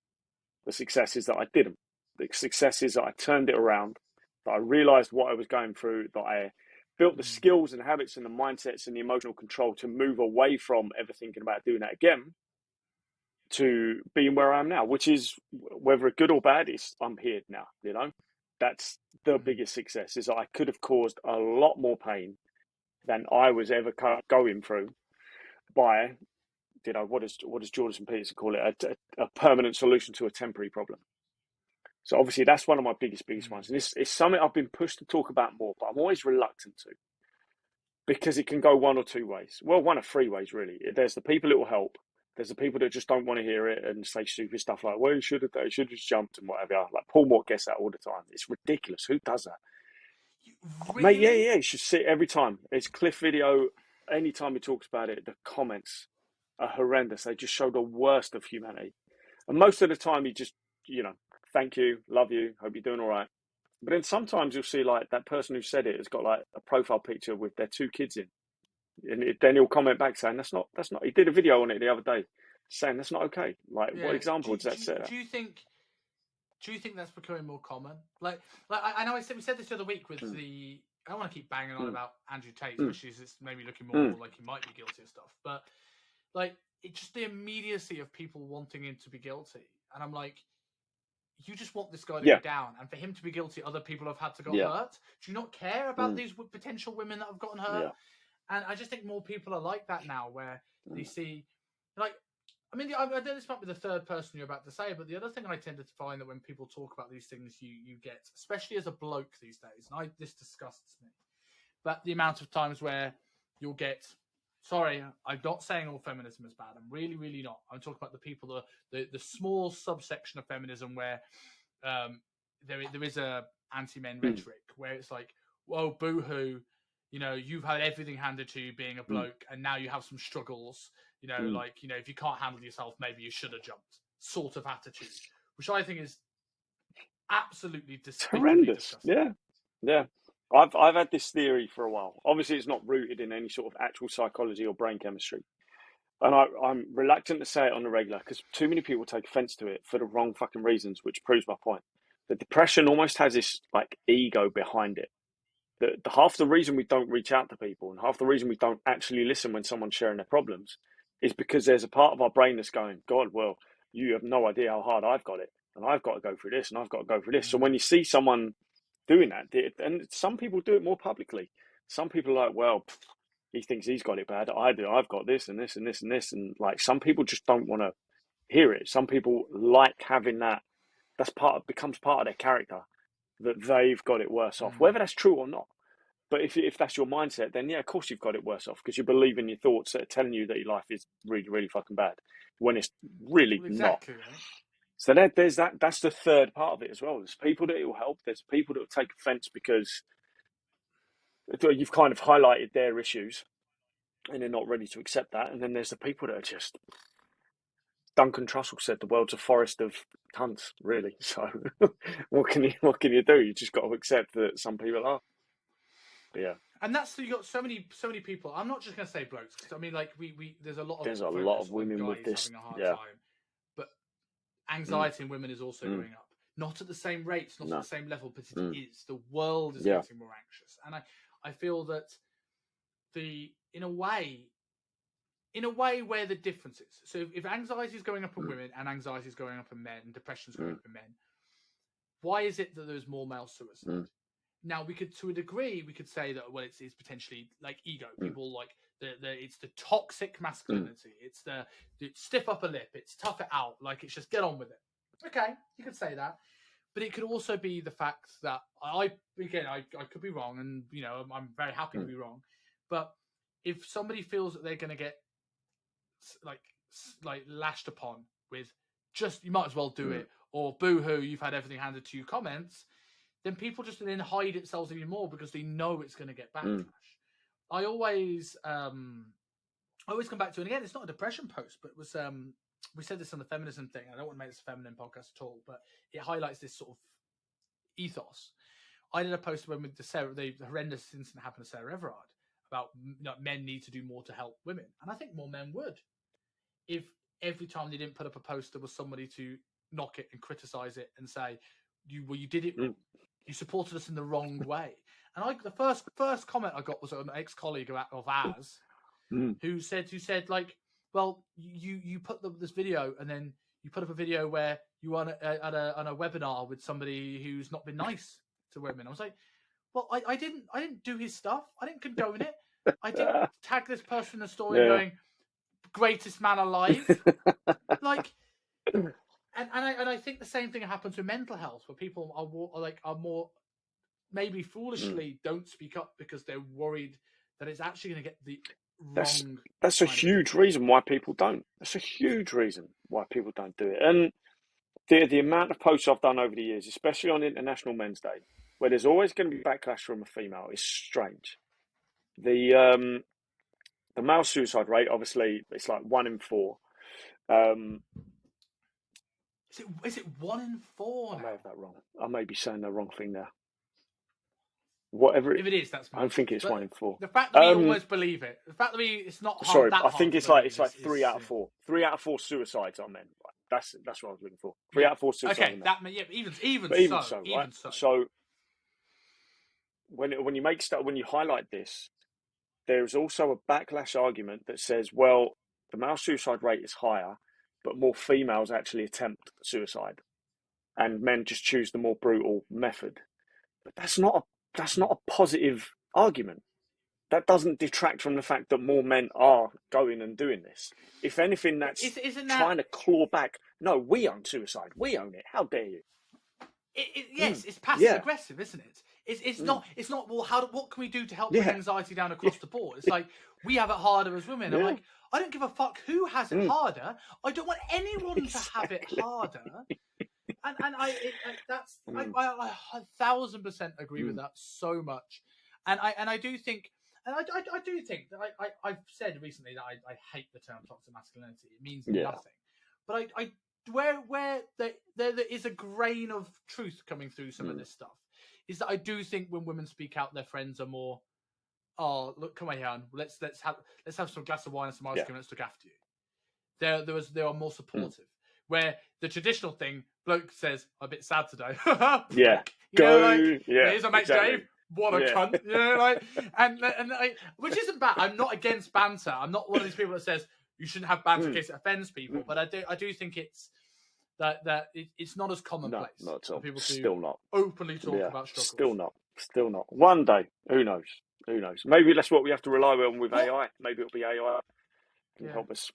The success is that I didn't. The success is that I turned it around, that I realized what I was going through, that I built the skills and habits and the mindsets and the emotional control to move away from ever thinking about doing that again, to being where I am now, which is, whether good or bad, I'm here now. That's the biggest success, is that I could have caused a lot more pain than I was ever going through by, what does Jordan Peterson call it? A permanent solution to a temporary problem. So obviously that's one of my biggest ones. And it's something I've been pushed to talk about more, but I'm always reluctant to, because it can go one or two ways. Well, one of three ways, really. There's the people it will help. There's the people that just don't want to hear it and say stupid stuff like, well, you should have just jumped and whatever. Like Paul Moore gets that all the time. It's ridiculous. Who does that? Mate, yeah, Really? yeah, you should see it every time. It's Cliff video. Anytime he talks about it, the comments are horrendous. They just show the worst of humanity. And most of the time, he just, you know, thank you, love you, hope you're doing all right. But then sometimes you'll see like that person who said it has got like a profile picture with their two kids in, and then he'll comment back saying that's not. He did a video on it the other day, saying that's not okay. Like, what Yeah. example does that set? Do you think? Do you think that's becoming more common? Like I know we said this the other week with Mm, the. I don't want to keep banging on mm, about Andrew Tate, mm, especially as it's maybe looking more and mm. more like he might be guilty of stuff. But like, it's just the immediacy of people wanting him to be guilty, and I'm like, you just want this guy to go Yeah, down, and for him to be guilty, other people have had to got yeah, hurt. Do you not care about mm, these potential women that have gotten hurt? yeah. And I just think more people are like that now, where they Mm, see, like, I mean, I know this might be the third person you're about to say, but the other thing I tend to find that when people talk about these things, you get, especially as a bloke these days, and this disgusts me, but the amount of times where you'll get, sorry, I'm not saying all feminism is bad. I'm really, really not. I'm talking about the people, the small subsection of feminism where there is a anti-men mm, rhetoric where it's like, whoa, boo-hoo, you know, you've had everything handed to you being a mm, bloke, and now you have some struggles. You know, mm. like, you know, if you can't handle yourself, maybe you should have jumped. Sort of attitude, which I think is absolutely It's despicably horrendous. disgusting. Yeah, yeah. I've had this theory for a while. Obviously, it's not rooted in any sort of actual psychology or brain chemistry. And I'm reluctant to say it on the regular because too many people take offense to it for the wrong fucking reasons, which proves my point. The depression almost has this like ego behind it. The half the reason we don't reach out to people and half the reason we don't actually listen when someone's sharing their problems is because there's a part of our brain that's going, God, well, you have no idea how hard I've got it, and I've got to go through this, and I've got to go through this. So when Mm. you see someone doing that, and some people do it more publicly, some people are like, well, he thinks he's got it bad. I do. I've got this and this and this and this, and like some people just don't want to hear it. Some people like having that. That's becomes part of their character that they've got it worse off, Mm. whether that's true or not. But if that's your mindset, then yeah, of course you've got it worse off because you believe in your thoughts that are telling you that your life is really, really fucking bad when it's really Well, not. exactly, right? So there's that. That's the third part of it as well. There's people that it will help. There's people that will take offence because you've kind of highlighted their issues and they're not ready to accept that. And then there's the people that are just. Duncan Trussell said the world's a forest of cunts, really. So what can you do? You just got to accept that some people are. But yeah, And that's, you got so many people. I'm not just gonna say blokes, because I mean, like, we there's a lot of there's a lot focus of on women with guys this. having a hard Yeah. time, but Mm, anxiety in women is also mm, going up. Not at the same rates, not at no. the same level, but it Mm, is. The world is yeah. getting more anxious, and I feel that the in a way where the difference is. So if anxiety is going up in Mm, women and anxiety is going up in men and depression is going mm, up in men, why is it that there's more male suicide? mm, Now we could, to a degree, we could say that, well, it's potentially like ego. mm, People like it's the toxic mm, masculinity. It's the stiff upper lip. It's tough it out. Like, it's just get on with it. Okay, you could say that, but it could also be the fact that I could be wrong, and you know, I'm very happy to mm, be wrong. But if somebody feels that they're going to get like lashed upon with, just, you might as well do mm, it, or boo hoo, you've had everything handed to you comments, then people just then hide themselves even more because they know it's going to get backlash. mm, I always come back to, and again, it's not a depression post, but it was we said this on the feminism thing. I don't want to make this a feminine podcast at all, but it highlights this sort of ethos. I did a post when the horrendous incident happened to Sarah Everard about, men need to do more to help women, and I think more men would, if every time they didn't put up a post, there was somebody to knock it and criticize it and say, you did it mm, wrong. You supported us in the wrong way. And the first comment I got was an ex-colleague of ours mm. who said like, well, you put this video, and then you put up a video where you were on a webinar with somebody who's not been nice to women. I was like, well, I didn't do his stuff. I didn't condone it. I didn't tag this person in the story Yeah. going, greatest man alive. Like, and I think the same thing happens with mental health, where people are more, maybe Mm. foolishly, don't speak up because they're worried that it's actually going to get the That's wrong that's a kind of huge attention. reason why people don't. That's a huge reason why people don't do it. And the amount of posts I've done over the years, especially on International Men's Day. where there's always going to be backlash from a female is strange. The male suicide rate, obviously, it's like 1 in 4. Is it 1 in 4 I now? may have that wrong. I may be saying the wrong thing there. Whatever. If it is, that's I don't think it's 1 in 4. The fact that we almost believe it, the fact that it's not hard. Sorry, That I hard think to it's like believe 3 out of 4. 3 out of 4 suicides are men. Right? That's what I was looking for. 3 Yeah. out of 4 suicides Okay, are men. that even so, right? even so. So when you highlight this, there's also a backlash argument that says, well, the male suicide rate is higher, but more females actually attempt suicide, and men just choose the more brutal method. But that's not a positive argument. That doesn't detract from the fact that more men are going and doing this. If anything, that's trying to claw back. No, we own suicide. We own it. How dare you? Yes, it's passive aggressive, isn't it? It's not. Well, what can we do to help bring anxiety down across the board? It's like we have it harder as women. I'm like, I don't give a fuck who has it harder. I don't want anyone to have it harder. And I 1,000% agree with that so much. And I do think. And I do think that I've said recently that I hate the term toxic masculinity. It means nothing. But where there is a grain of truth coming through some of this stuff is that I do think when women speak out, their friends are more, oh, look, come on, Jan, let's have some glass of wine and some ice cream, let's look after you. They are more supportive. Where the traditional thing, bloke says, I'm a bit sad today. Here's a mate, Dave. What a cunt, and which isn't bad. I'm not against banter. I'm not one of these people that says you shouldn't have banter in case it offends people. But I do think it's that it's not as commonplace. No, not at all. People Still not openly talk about struggles. Still not. One day, who knows? Maybe that's what we have to rely on with AI. Maybe it'll be AI can help us.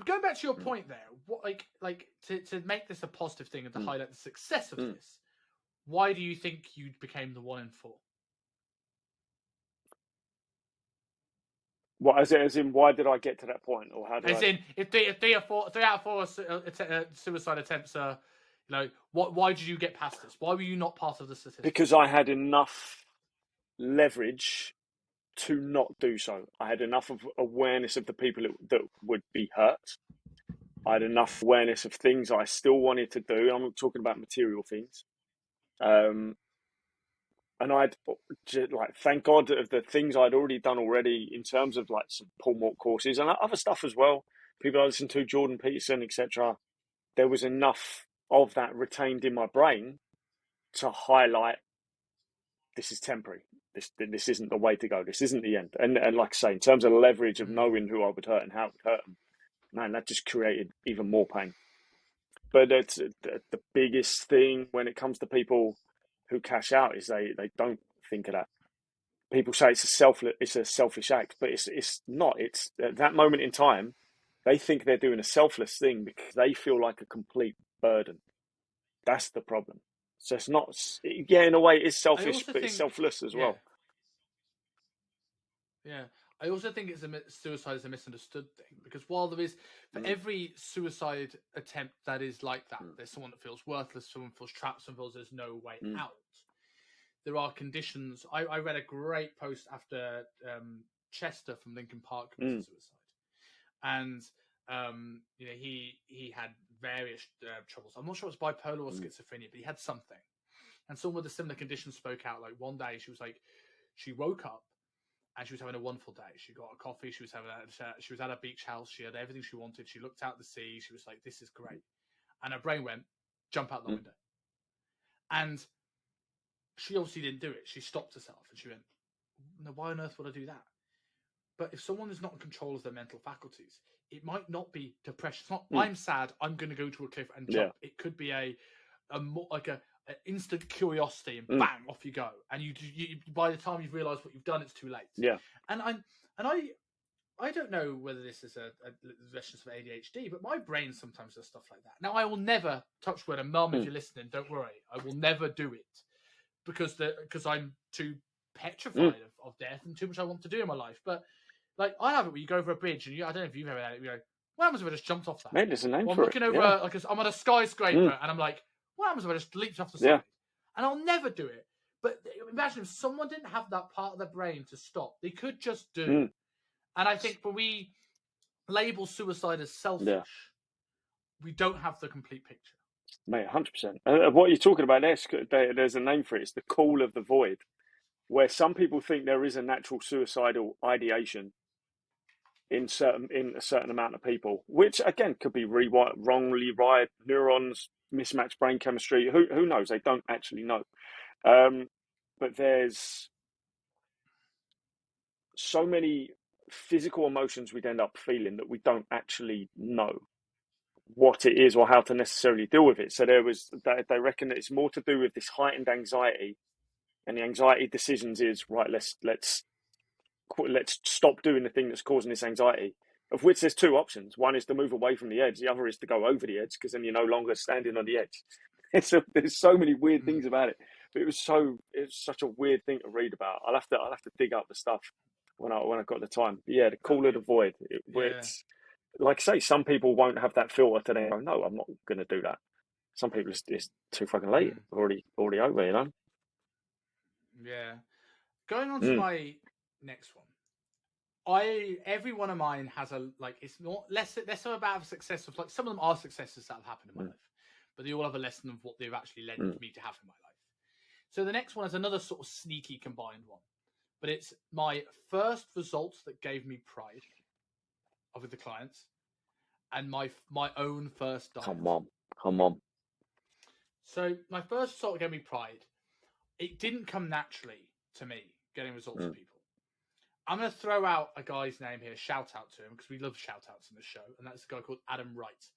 Going back to your point there, what like to make this a positive thing and to highlight the success of this. Why do you think you became the 1 in 4? What as in why did I get to that point, or how did if 3 out of 4 suicide attempts are, why did you get past this? Why were you not part of the statistics? Because I had enough leverage to not do so. I had enough of awareness of the people that would be hurt. I had enough awareness of things I still wanted to do. I'm not talking about material things. And I'd thank God of the things I'd already done in terms of like some Paul Mort courses and other stuff as well. People I listened to, Jordan Peterson, etc. There was enough of that retained in my brain to highlight this is temporary. This isn't the way to go. This isn't the end. And like I say, in terms of leverage of knowing who I would hurt and how it would hurt them, man, that just created even more pain. But it's the biggest thing when it comes to people who cash out is they don't think of that. People say it's a selfish act, but it's not. It's at that moment in time, they think they're doing a selfless thing because they feel like a complete burden. That's the problem. So it's not. Yeah, in a way, it's selfish, but it's selfless as well. Yeah. I also think suicide is a misunderstood thing because while there is, for every suicide attempt that is like that, there's someone that feels worthless, someone feels trapped, someone feels there's no way out. There are conditions. I read a great post after Chester from Linkin Park committed suicide, and he had various troubles. I'm not sure it was bipolar or schizophrenia, but he had something. And someone with a similar condition spoke out. Like one day, she woke up. And she was having a wonderful day. She got a coffee. She was at a beach house. She had everything she wanted. She looked out the sea. She was like, "This is great." And her brain went, "Jump out the window." And she obviously didn't do it. She stopped herself and she went, "No, why on earth would I do that?" But if someone is not in control of their mental faculties, it might not be depression. It's not. I'm sad. I'm going to go to a cliff and jump. It could be a more like an instant curiosity and bang, off you go. And you by the time you've realised what you've done, it's too late. Yeah. And I don't know whether this is a vestiges of ADHD, but my brain sometimes does stuff like that. Now I will never touch wood, and Mum, if you're listening, don't worry, I will never do it because I'm too petrified of death and too much I want to do in my life. But like I have it where you go over a bridge and I don't know if you've ever had it. You go, what happens if I just jumped off that? Maybe there's a name I'm for looking it. over I'm on a skyscraper and I'm like, what happens if I just leaped off the side? And I'll never do it. But imagine if someone didn't have that part of their brain to stop. They could just do. And I think when we label suicide as selfish, we don't have the complete picture. Mate, 100%. What you're talking about there's a name for it. It's the call of the void, where some people think there is a natural suicidal ideation in a certain amount of people, which again could be wrongly wired neurons, mismatched brain chemistry. Who knows? They don't actually know. But there's so many physical emotions we'd end up feeling that we don't actually know what it is or how to necessarily deal with it. So they reckon that it's more to do with this heightened anxiety, and the anxiety decisions is right. Let's stop doing the thing that's causing this anxiety. Of which there's two options. One is to move away from the edge. The other is to go over the edge, because then you're no longer standing on the edge. There's so many weird things about it. But it's such a weird thing to read about. I'll have to dig up the stuff when I got the time. But yeah, the call of the void. It's like I say, some people won't have that filter to them. Go, no, I'm not going to do that. Some people it's too fucking late. Already over, you know. Yeah. Going on to my next one. Every one of mine has it's not less about success of, like, some of them are successes that have happened in my life, but they all have a lesson of what they've actually led me to have in my life. So the next one is another sort of sneaky combined one, but it's my first results that gave me pride with the clients, and my own first diet. Come on. So my first result gave me pride. It didn't come naturally to me, getting results of people. I'm going to throw out a guy's name here, shout out to him, because we love shout outs in the show. And that's a guy called Adam Wright,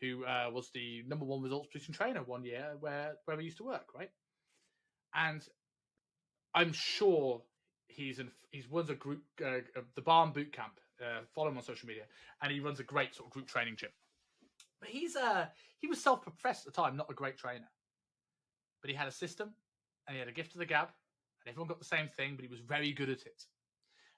who was the #1 results producing trainer one year where we used to work, right? And I'm sure he runs a group, the Barn Boot Camp. Follow him on social media, and he runs a great sort of group training gym. But he was self-professed at the time, not a great trainer. But he had a system, and he had a gift of the gab, and everyone got the same thing, but he was very good at it.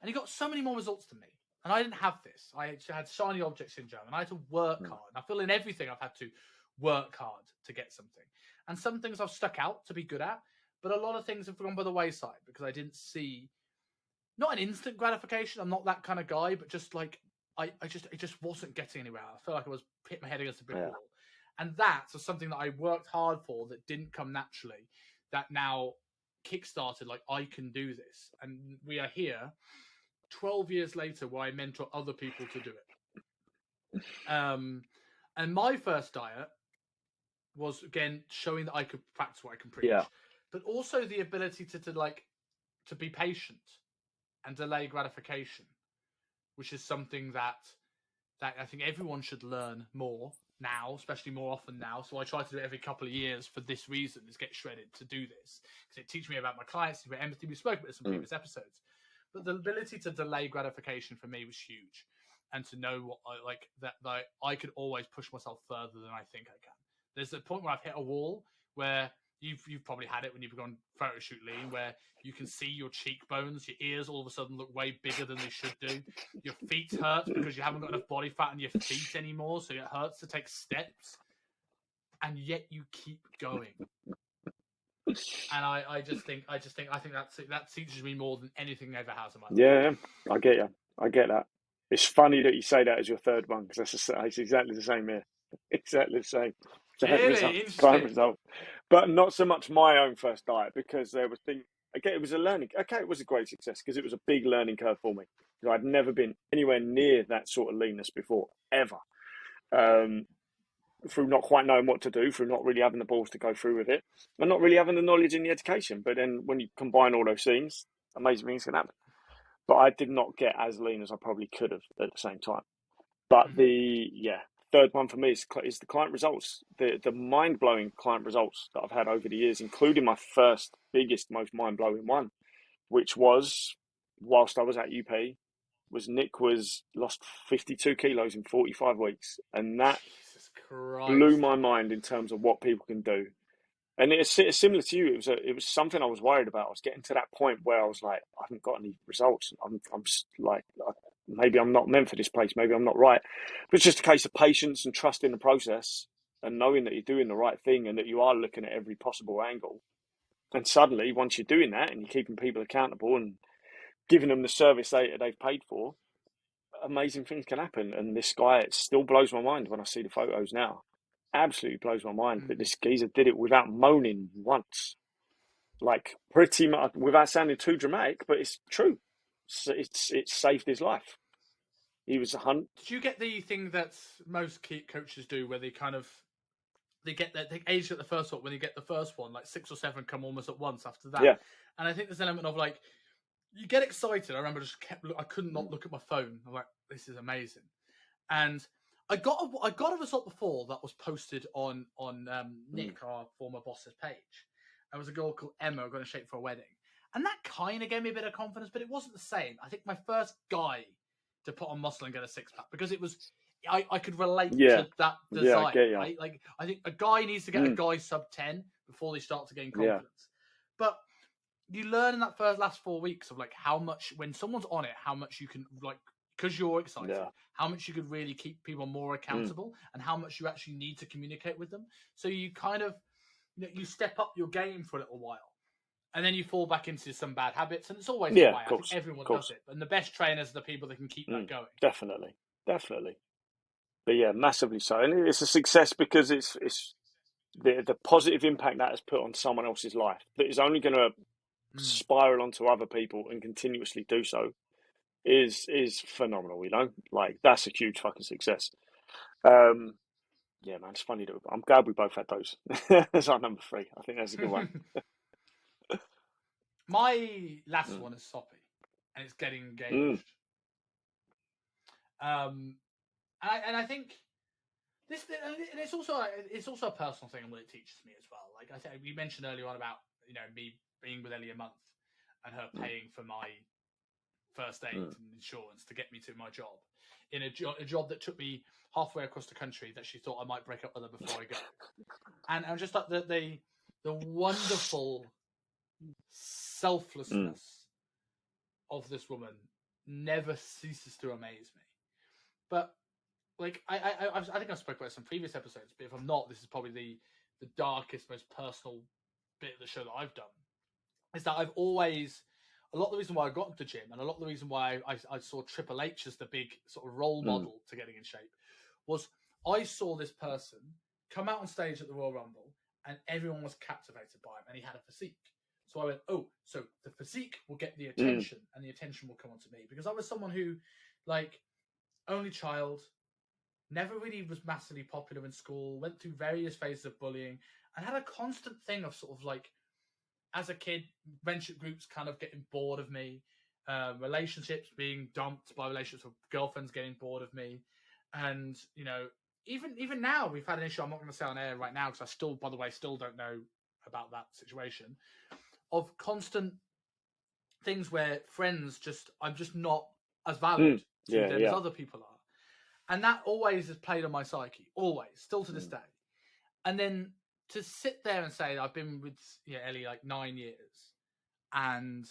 And he got so many more results than me. And I didn't have this. I had shiny object syndrome, and I had to work hard. And I feel in everything I've had to work hard to get something. And some things I've stuck out to be good at, but a lot of things have gone by the wayside because I didn't see, not an instant gratification. I'm not that kind of guy, but just like, it just wasn't getting anywhere. I felt like I was hitting my head against a brick wall. And that's something that I worked hard for that didn't come naturally, that now kickstarted, like, I can do this. And we are here 12 years later where I mentor other people to do it. And my first diet was, again, showing that I could practice what I can preach, but also the ability to be patient and delay gratification, which is something that I think everyone should learn more now, especially more often now. So I try to do it every couple of years for this reason, is get shredded to do this, because it teaches me about my clients, about empathy. We spoke about this in previous episodes. But the ability to delay gratification for me was huge, and to know what that I could always push myself further than I think I can. There's a point where I've hit a wall where you've probably had it when you've gone photo shoot, Lee, where you can see your cheekbones, your ears all of a sudden look way bigger than they should do. Your feet hurt because you haven't got enough body fat in your feet anymore, so it hurts to take steps, and yet you keep going. And I think that teaches me more than anything ever has in my life. Yeah, I get you. I get that. It's funny that you say that as your third one, because it's exactly the same here. Exactly the same. Really interesting result. But not so much my own first diet, because there was again, it was a learning. Okay, it was a great success because it was a big learning curve for me. Because I'd never been anywhere near that sort of leanness before, ever. Through not quite knowing what to do, through not really having the balls to go through with it, and not really having the knowledge and the education. But then when you combine all those things, amazing things can happen. But I did not get as lean as I probably could have at the same time. But the third one for me is the client results, the mind-blowing client results that I've had over the years, including my first, biggest, most mind-blowing one, which was whilst I was at UP, Nick lost 52 kilos in 45 weeks. And that blew my mind in terms of what people can do. And it's similar to you. It was something I was worried about. I was getting to that point where I was like, I haven't got any results. I'm like, maybe I'm not meant for this place. Maybe I'm not right. But it's just a case of patience and trust in the process, and knowing that you're doing the right thing and that you are looking at every possible angle. And suddenly, once you're doing that and you're keeping people accountable and giving them the service they've paid for, amazing things can happen. And this guy, it still blows my mind when I see the photos now. Absolutely blows my mind that this geezer did it without moaning once. Like, pretty much, without sounding too dramatic, but it's true. It's saved his life. He was a hunt. Did you get the thing that most coaches do, where they kind of they age at the first one? When you get the first one, like 6 or 7 come almost at once after that. Yeah. And I think there's an element of like, you get excited. I remember I couldn't not look at my phone. I'm like, this is amazing. And I got a result before that was posted on Nick, our former boss's page. There was a girl called Emma going to shape for a wedding. And that kind of gave me a bit of confidence, but it wasn't the same. I think my first guy to put on muscle and get a six-pack, because it was, I could relate to that desire. Yeah, right? Like, I think a guy needs to get a guy sub 10 before they start to gain confidence. But you learn in that last 4 weeks of like how much, when someone's on it, how much you can, like, because you're excited, how much you could really keep people more accountable and how much you actually need to communicate with them. So you kind of, you step up your game for a little while. And then you fall back into some bad habits, and it's always the way. I think everyone does it. And the best trainers are the people that can keep that going. Definitely. But yeah, massively so. And it's a success because it's the positive impact that has put on someone else's life that is only going to spiral onto other people and continuously do so is phenomenal, Like, that's a huge fucking success. Yeah, man, it's funny that I'm glad we both had those. That's our number 3. I think that's a good one. My last one is Soppy, and it's getting engaged. And I think this, and it's also a personal thing, and what it teaches me as well. Like I said, we mentioned earlier on about me being with Ellie a month and her paying for my first aid and insurance to get me to my job in a job that took me halfway across the country, that she thought I might break up with her before I go. And I'm just like the wonderful selflessness of this woman never ceases to amaze me. But like I think I've spoken about this in previous episodes, but if I'm not, this is probably the darkest, most personal bit of the show that I've done. Is that I've always, a lot of the reason why I got into the gym, and a lot of the reason why I saw Triple H as the big sort of role model to getting in shape, was I saw this person come out on stage at the Royal Rumble and everyone was captivated by him, and he had a physique. So I went, oh, so the physique will get the attention, and the attention will come onto me. Because I was someone who, like, only child, never really was massively popular in school, went through various phases of bullying, and had a constant thing of sort of like, as a kid, friendship groups kind of getting bored of me, relationships being dumped by relationships with girlfriends getting bored of me. And, even now we've had an issue, I'm not going to say on air right now, because I still, by the way, still don't know about that situation, of constant things where friends I'm just not as valid to them as other people are. And that always has played on my psyche, always, still to this day. And then to sit there and say, I've been with Ellie like 9 years and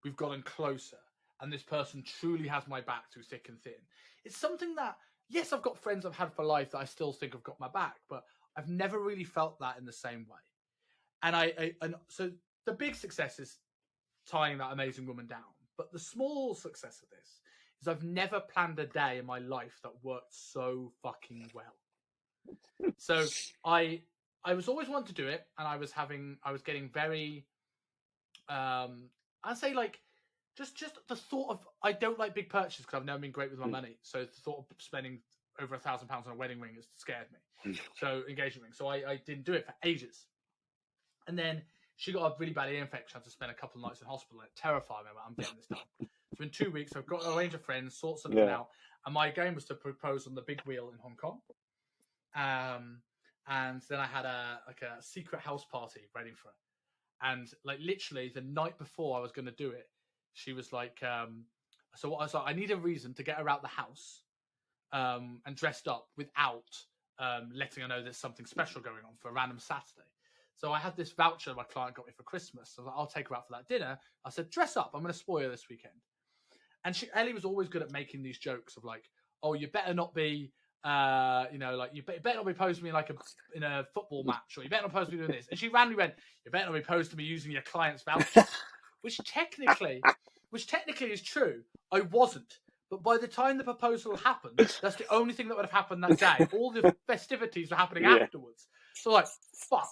we've gotten closer and this person truly has my back through thick and thin. It's something that, yes, I've got friends I've had for life that I still think have got my back, but I've never really felt that in the same way. And so the big success is tying that amazing woman down. But the small success of this is I've never planned a day in my life that worked so fucking well. So I was always wanting to do it, and I was getting very, I'd say like, just the thought of, I don't like big purchases because I've never been great with my money. So the thought of spending over £1,000 on a wedding ring has scared me. So engagement ring. So I didn't do it for ages. And then she got a really bad ear infection. I had to spend a couple of nights in hospital. It terrified me. I'm getting this done. So in 2 weeks, I've got a range of friends, sort something out. And my game was to propose on the big wheel in Hong Kong. And then I had a secret house party ready for it. And like literally the night before I was going to do it, she was like, so what I was like, I need a reason to get her out the house and dressed up without letting her know there's something special going on for a random Saturday. So I had this voucher my client got me for Christmas. So I was like, I'll take her out for that dinner. I said, dress up. I'm going to spoil her this weekend. And Ellie was always good at making these jokes of like, oh, you better not be You know, like you better not be posting me like in a football match, or you better not post me doing this. And she randomly went, "You better not be posting me using your client's voucher," which technically is true. I wasn't. But by the time the proposal happened, that's the only thing that would have happened that day. All the festivities were happening afterwards. So like, fuck.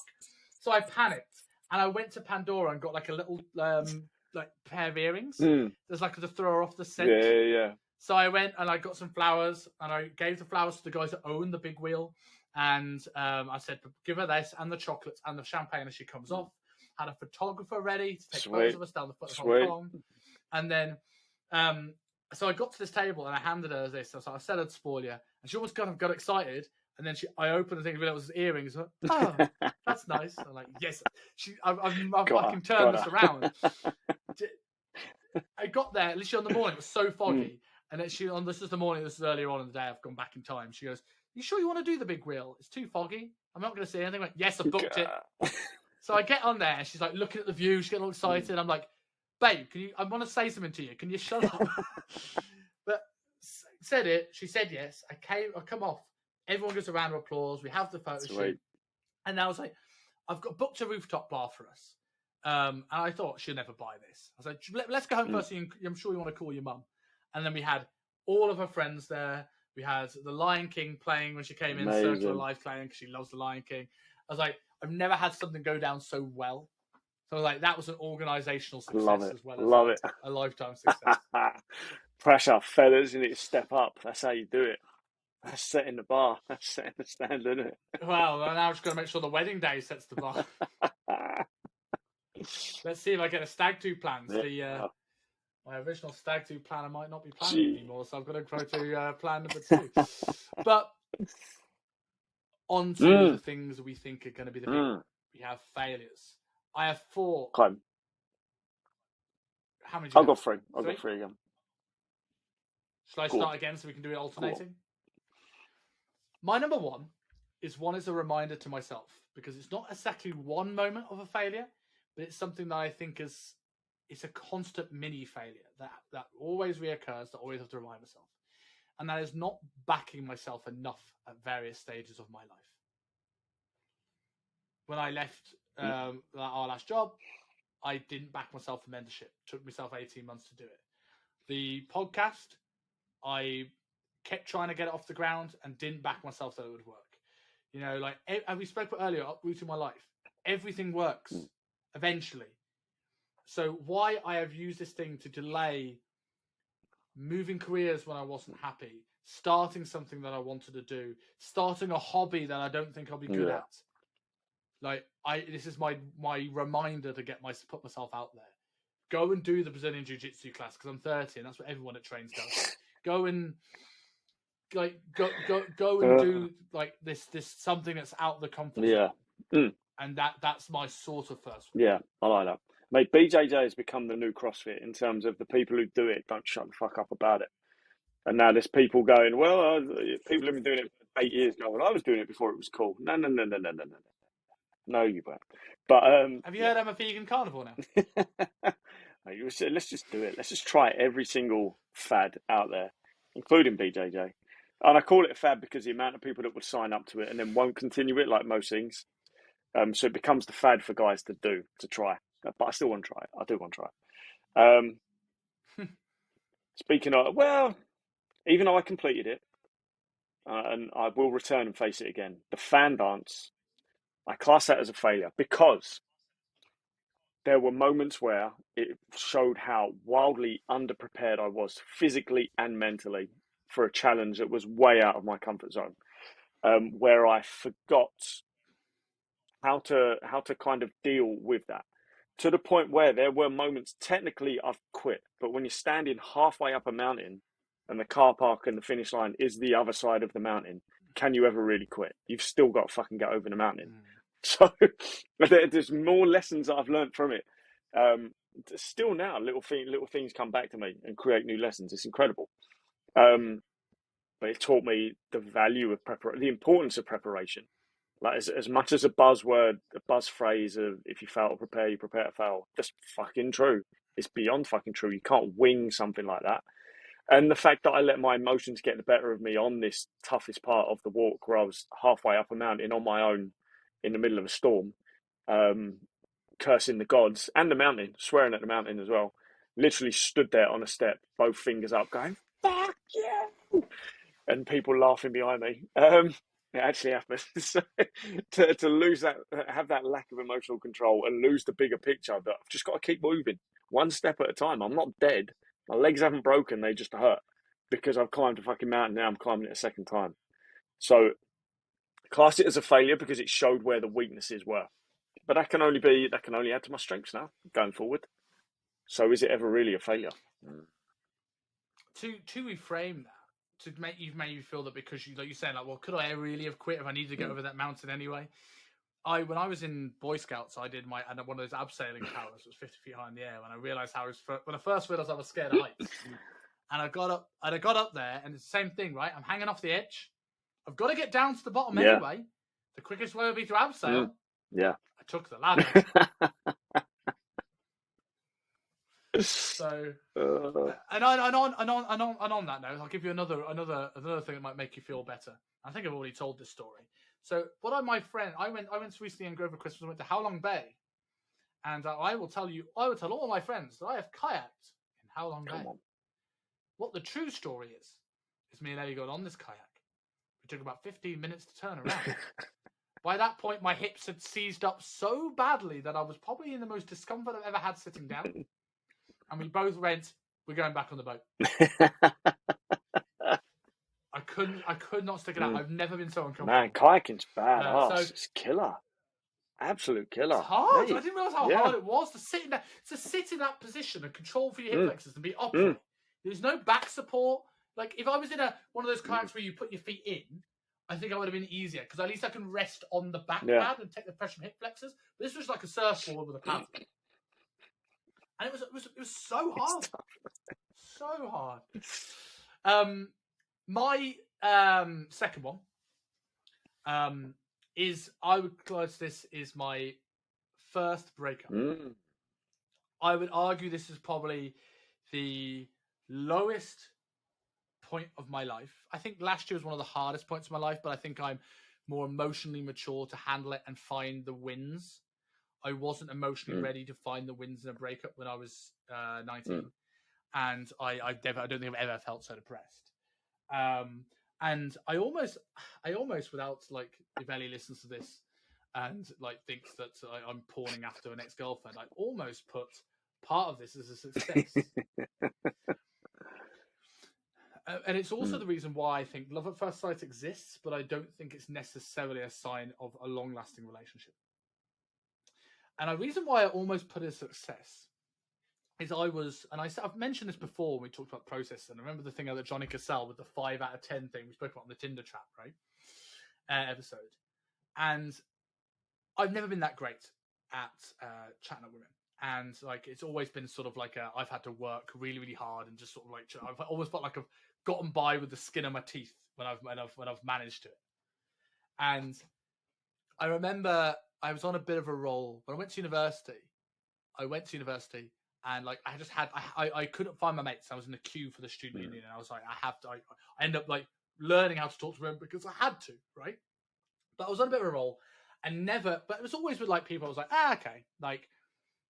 So I panicked and I went to Pandora and got like a little like pair of earrings. There's like to throw her off the scent. Yeah. So I went and I got some flowers and I gave the flowers to the guys that own the big wheel. And I said, give her this and the chocolates and the champagne as she comes off. Had a photographer ready to take photos of us down the foot of Hong Kong. And then, so I got to this table and I handed her this. So I said I'd spoil you. And she almost kind of got excited. And then I opened the thing and it was earrings. Like, oh, that's nice. I'm like, yes. I can turn this around. I got there, literally on the morning. It was so foggy. And then this is the morning, this is earlier on in the day. I've gone back in time. She goes, you sure you want to do the big wheel? It's too foggy. I'm not going to say anything. I'm like, yes, I booked it. So I get on there. She's like looking at the view. She's getting all excited. I'm like, babe, I want to say something to you. Can you shut up? But said it. She said yes. I come off. Everyone gives a round of applause. We have the photo shoot. And I was like, I've got booked a rooftop bar for us. And I thought she'll never buy this. I was like, let's go home first. I'm sure you want to call your mum. And then we had all of her friends there. We had the Lion King playing when she came in, Circle of Life playing because she loves the Lion King. I was like, I've never had something go down so well. So I was like, that was an organisational success as well as a lifetime success. Pressure, fellas, you need to step up. That's how you do it. That's setting the bar. That's setting the standard, isn't it? Well, now I'm just going to make sure the wedding day sets the bar. Let's see if I get a stag do plans. My original stag do plan I might not be planning anymore, so I've got to go to plan number 2. But on to the things we think are going to be the big. We have failures. I have 4. Okay. How many do you I've got 3. I've got 3 again. Shall I start again so we can do it alternating? My number 1 is a reminder to myself, because it's not exactly one moment of a failure, but it's something that I think it's a constant mini failure that always reoccurs, that I always have to remind myself. And that is not backing myself enough at various stages of my life. When I left our last job, I didn't back myself for mentorship. It took myself 18 months to do it. The podcast, I kept trying to get it off the ground and didn't back myself that it would work. You know, like, as we spoke about earlier, uprooting my life, everything works eventually. So why I have used this thing to delay moving careers when I wasn't happy, starting something that I wanted to do, starting a hobby that I don't think I'll be good at. Like, this is my reminder to put myself out there. Go and do the Brazilian Jiu-Jitsu class, because I'm 30 and that's what everyone that trains does. Go and do like this something that's out of the comfort zone. And that's my sort of first one. Yeah, I like that. Mate, BJJ has become the new CrossFit in terms of the people who do it don't shut the fuck up about it. And now there's people going, well, people have been doing it for 8 years ago, and I was doing it before it was cool. No. No, you won't. But have you heard I'm a vegan carnivore now? Let's just do it. Let's just try every single fad out there, including BJJ. And I call it a fad because the amount of people that would sign up to it and then won't continue it, like most things. So it becomes the fad for guys to try. But I still want to try it. I do want to try it. Speaking of, well, even though I completed it, and I will return and face it again, the fan dance, I class that as a failure because there were moments where it showed how wildly underprepared I was physically and mentally for a challenge that was way out of my comfort zone, where I forgot how to kind of deal with that, to the point where there were moments, technically I've quit, but when you're standing halfway up a mountain and the car park and the finish line is the other side of the mountain, can you ever really quit? You've still got to fucking get over the mountain. So there's more lessons that I've learned from it. Still now, little things come back to me and create new lessons. It's incredible. But it taught me the value of preparation, the importance of preparation. Like, as much as a buzzword, a buzz phrase of if you fail to prepare, you prepare to fail. That's fucking true. It's beyond fucking true. You can't wing something like that. And the fact that I let my emotions get the better of me on this toughest part of the walk, where I was halfway up a mountain on my own in the middle of a storm, um, cursing the gods and the mountain, swearing at the mountain as well. Literally stood there on a step, both fingers up, going "fuck you," and people laughing behind me. It actually happened. So, to lose that, have that lack of emotional control, and lose the bigger picture that I've just got to keep moving one step at a time. I'm not dead. My legs haven't broken; they just hurt because I've climbed a fucking mountain. Now I'm climbing it a second time. So class it as a failure because it showed where the weaknesses were. But that can only add to my strengths now going forward. So is it ever really a failure? To reframe that, to make you feel that because you, like you're saying, like, well, could I really have quit if I needed to get over that mountain anyway? When I was in Boy Scouts, I did one of those abseiling towers, was 50 feet high in the air. When I realized when I first realized I was scared of heights, and I got up there, and it's the same thing, right? I'm hanging off the edge. I've got to get down to the bottom anyway. The quickest way would be to abseil. Yeah. I took the ladder. So, and on that note, I'll give you another thing that might make you feel better. I think I've already told this story. So, my friend, I went recently in Grover Christmas. I went to How Long Bay, and I will tell all my friends that I have kayaked in How Long Bay. What the true story is me and Ellie got on this kayak. It took about 15 minutes to turn around. By that point, my hips had seized up so badly that I was probably in the most discomfort I've ever had sitting down. And we both went, we're going back on the boat. I could not stick it out. I've never been so uncomfortable. Man, kayaking's badass. It's killer. Absolute killer. It's hard. Mate. I didn't realise how hard it was to sit in that position and control for your hip flexors and be upright. There's no back support. Like, if I was in one of those kayaks where you put your feet in, I think I would have been easier because at least I can rest on the back pad and take the pressure from hip flexors. But this was like a surfboard with a paddle. And it was so hard. So hard. My second one is, I would class this is my first breakup. I would argue this is probably the lowest point of my life. I think last year was one of the hardest points of my life, but I think I'm more emotionally mature to handle it and find the wins. I wasn't emotionally ready to find the wins in a breakup when I was 19. And I don't think I've ever felt so depressed. And I almost, without, like, if Ellie listens to this and like thinks that I'm pawning after an ex-girlfriend, I almost put part of this as a success. And it's also the reason why I think love at first sight exists, but I don't think it's necessarily a sign of a long-lasting relationship. And the reason why I almost put it as success is I've mentioned this before when we talked about process, and I remember the thing that Johnny Cassell with the 5 out of 10 thing we spoke about on the Tinder trap, right? Episode. And I've never been that great at chatting up women. And like, it's always been sort of like I've had to work really, really hard and just sort of like, I've almost felt like I've gotten by with the skin of my teeth when I've managed to. And I remember I was on a bit of a roll when I went to university. And like, I couldn't find my mates. I was in the queue for the student union, and I was like, I ended up like learning how to talk to women because I had to, right? But I was on a bit of a roll, but it was always with like people I was like, okay, like,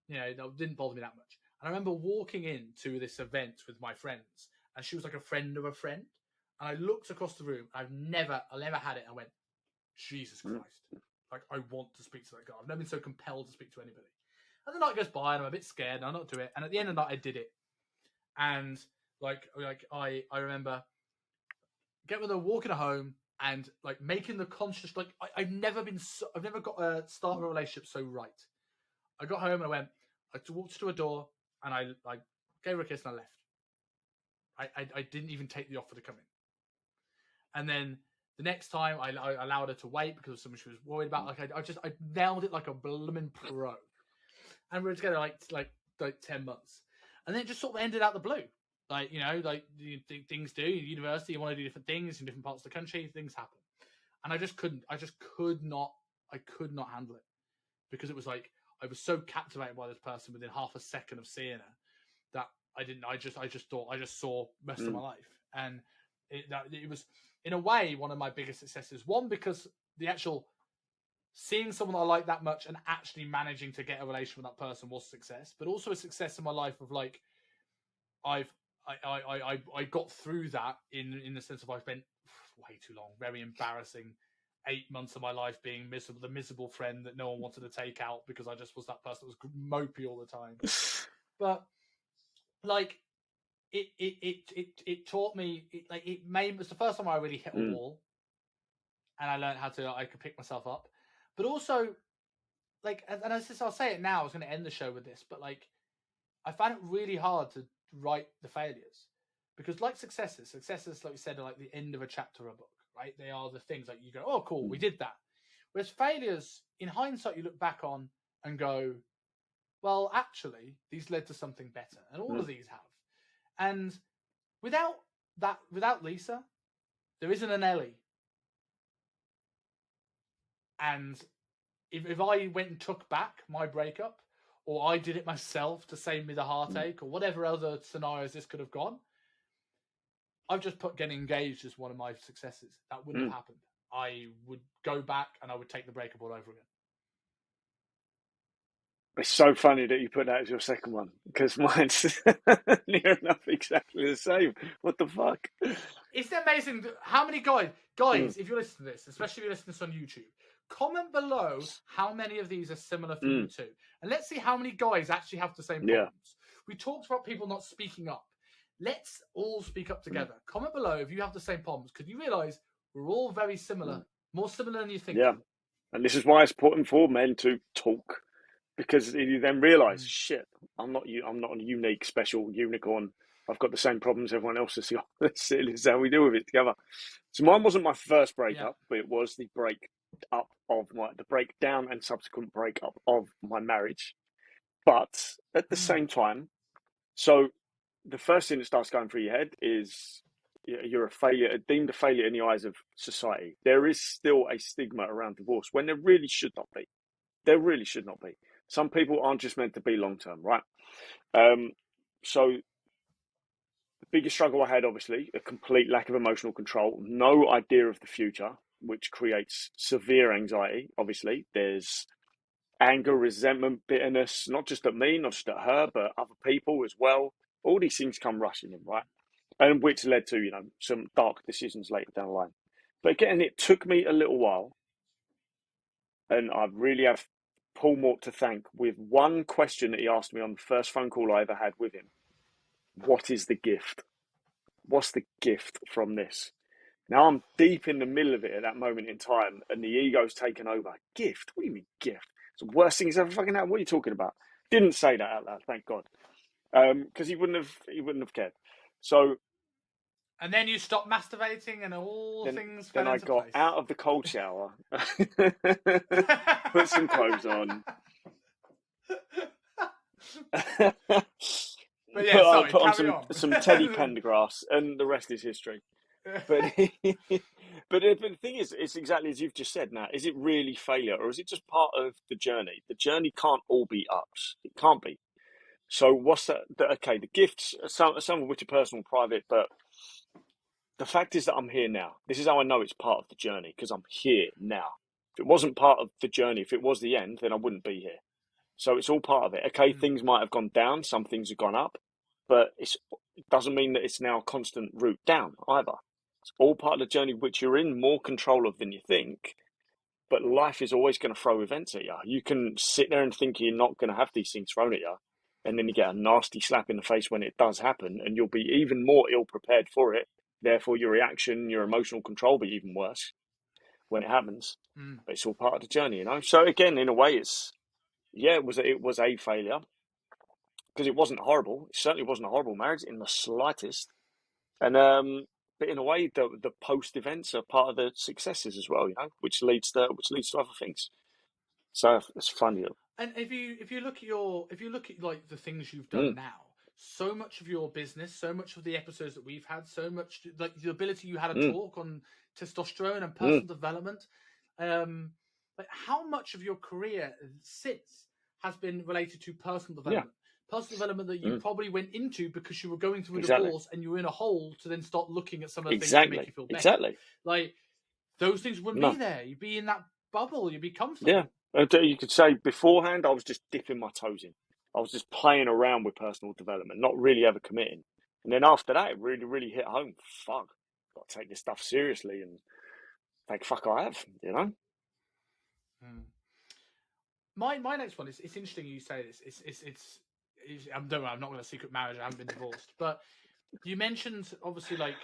you know, that didn't bother me that much. And I remember walking into this event with my friends, and she was like a friend of a friend. And I looked across the room. I'll never had it. I went, Jesus Christ. Like, I want to speak to that girl. I've never been so compelled to speak to anybody. And the night goes by, and I'm a bit scared, and I'm not doing it. And at the end of the night, I did it. And like I remember walking home and like making the conscious, like, I've never got a start of a relationship so right. I got home and I walked to a door, and I gave her a kiss and I left. I didn't even take the offer to come in. And then the next time I allowed her to wait because of something she was worried about. Like, I nailed it like a blooming pro. And we were together like 10 months. And then it just sort of ended out the blue. Like, you know, like things do. In university, you want to do different things in different parts of the country. Things happen. And I could not handle it. Because it was like, I was so captivated by this person within half a second of seeing her that I didn't. I just thought I just saw most of my life, and it was in a way one of my biggest successes. One, because the actual seeing someone I like that much and actually managing to get a relation with that person was success, but also a success in my life of like I got through that in the sense of I spent way too long, very embarrassing 8 months of my life being miserable, the miserable friend that no one wanted to take out because I just was that person that was mopey all the time. But like it taught me, it was the first time I really hit a wall, and I learned how to I could pick myself up. But also, like, and I'll say it now. I was going to end the show with this, but like, I found it really hard to write the failures because, like successes, like you said, are like the end of a chapter of a book, right? They are the things like you go, oh, cool, we did that. Whereas failures, in hindsight, you look back on and go, well, actually, these led to something better, and all of these have. And without Lisa, there isn't an Ellie. And if I went and took back my breakup, or I did it myself to save me the heartache, or whatever other scenarios this could have gone, I've just put getting engaged as one of my successes. That wouldn't have happened. I would go back and I would take the breakup all over again. It's so funny that you put that as your second one, because mine's near enough exactly the same. What the fuck? Isn't it amazing how many guys, if you listen to this, especially if you listen to this on YouTube, comment below how many of these are similar for you too. And let's see how many guys actually have the same problems. We talked about people not speaking up. Let's all speak up together. Comment below if you have the same problems, because you realise we're all very similar, more similar than you think. Yeah, and this is why it's important for men to talk, because you then realise, shit, I'm not a unique, special unicorn. I've got the same problems everyone else has got. This is how we deal with it together. So mine wasn't my first breakup, but it was the the breakdown and subsequent breakup of my marriage. But at the same time, so the first thing that starts going through your head is you're a failure, deemed a failure in the eyes of society. There is still a stigma around divorce when there really should not be. There really should not be. Some people aren't just meant to be long term, right? So the biggest struggle I had, obviously, a complete lack of emotional control, no idea of the future, which creates severe anxiety. Obviously, there's anger, resentment, bitterness, not just at me, not just at her, but other people as well. All these things come rushing in, right? And which led to, some dark decisions later down the line. But again, it took me a little while. And I really have Paul Mort to thank with one question that he asked me on the first phone call I ever had with him. What is the gift? What's the gift from this? Now I'm deep in the middle of it at that moment in time, and the ego's taken over. Gift? What do you mean gift? It's the worst thing he's ever fucking had. What are you talking about? Didn't say that out loud, thank God, because he wouldn't have cared. So, and then you stopped masturbating, and all things fell into place. Then I got out of the cold shower, put some clothes on. But yeah, sorry, put carry on some Teddy Pendergrass, and the rest is history. But but the thing is, it's exactly as you've just said. Now, is it really failure, or is it just part of the journey? The journey can't all be ups. It can't be. So what's that? Okay, the gifts, some of which are personal, private, but the fact is that I'm here now. This is how I know it's part of the journey, because I'm here now. If it wasn't part of the journey, if it was the end, then I wouldn't be here. So it's all part of it. Okay, things might have gone down, some things have gone up, but it doesn't mean that it's now a constant route down either. It's all part of the journey which you're in more control of than you think, but life is always going to throw events at you. You can sit there and think you're not going to have these things thrown at you, and then you get a nasty slap in the face when it does happen, and you'll be even more ill-prepared for it. Therefore, your reaction, your emotional control will be even worse when it happens. But it's all part of the journey, So again, in a way, it was a failure, because it wasn't horrible. It certainly wasn't a horrible marriage in the slightest. And but in a way, the post events are part of the successes as well, which leads to other things. So it's funny. And if you look at like the things you've done now, so much of your business, so much of the episodes that we've had, so much like the ability you had to talk on testosterone and personal development, like how much of your career since has been related to personal development, personal development that you probably went into because you were going through a Exactly. divorce and you were in a hole to then start looking at some of the things to Exactly. make you feel better. Exactly. Like, those things wouldn't No. be there. You'd be in that bubble. You'd be comfortable. Yeah. You could say beforehand, I was just dipping my toes in. I was just playing around with personal development, not really ever committing. And then after that, it really, really hit home. Fuck, got to take this stuff seriously, and thank fuck I have, you know? My next one is, it's interesting you say this. It's I'm not going to secret marriage. I haven't been divorced, but you mentioned obviously like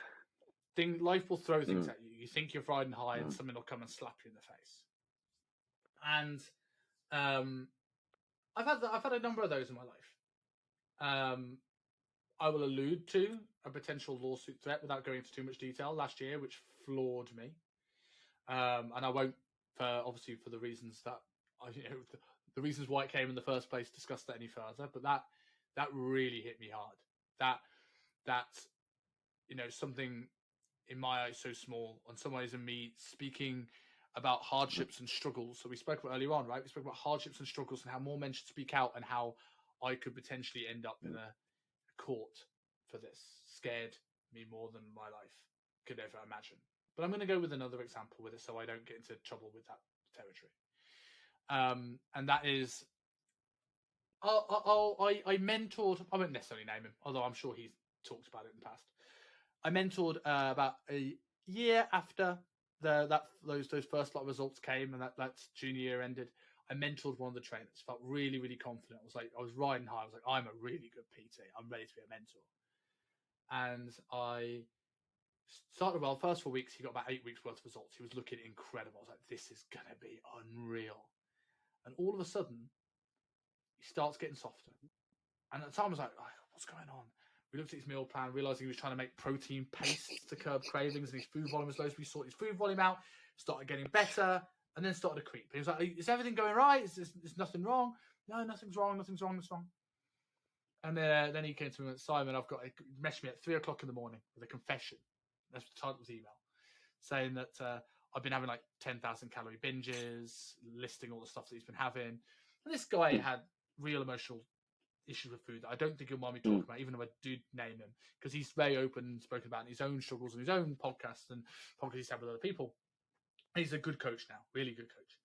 life will throw things at you. You think you're riding high, and something will come and slap you in the face. And I've had a number of those in my life. I will allude to a potential lawsuit threat without going into too much detail last year, which floored me. And I won't, obviously for the reasons that the reasons why it came in the first place, discuss that any further. But that really hit me hard. That something in my eyes so small, on some ways, in me speaking about hardships and struggles. So we spoke about earlier on, right? We spoke about hardships and struggles and how more men should speak out, and how I could potentially end up in a court for this. Scared me more than my life could ever imagine. But I'm going to go with another example with it, so I don't get into trouble with that territory. And that is, I mentored. I won't necessarily name him, although I'm sure he's talked about it in the past. I mentored about a year after those first lot of results came, and that junior year ended. I mentored one of the trainers. Felt really, really confident. I was riding high. I was like, I'm a really good PT. I'm ready to be a mentor. And I started well. First 4 weeks, he got about 8 weeks worth of results. He was looking incredible. I was like, this is gonna be unreal. And all of a sudden, he starts getting softer. And at the time, I was like, what's going on? We looked at his meal plan, realizing he was trying to make protein pastes to curb cravings, and his food volume was low. So we sorted his food volume out, started getting better, and then started to creep. He was like, is everything going right? Is nothing wrong? No, nothing's wrong. Nothing's wrong. Nothing's wrong. And then he came to me and went, Simon, he messaged me at 3:00 in the morning with a confession. That's the title of his email, saying that I've been having like 10,000 calorie binges, listing all the stuff that he's been having. And this guy had real emotional issues with food that I don't think he'll mind me talking about, even though I do name him, because he's very open and spoken about his own struggles and his own podcasts and podcasts he's had with other people. He's a good coach now, really good coach.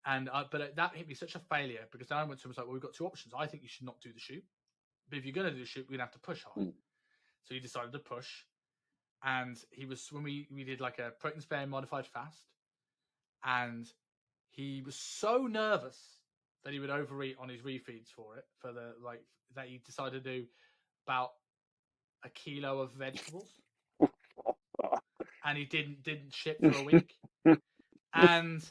And but that hit me such a failure, because then I went to him and was like, well, we've got two options. I think you should not do the shoot, but if you're going to do the shoot, we're going to have to push hard. So he decided to push, and he was, when we did like a protein sparing modified fast, and he was so nervous that he would overeat on his refeeds that he decided to do about 1 kilo of vegetables, and he didn't ship for a week, and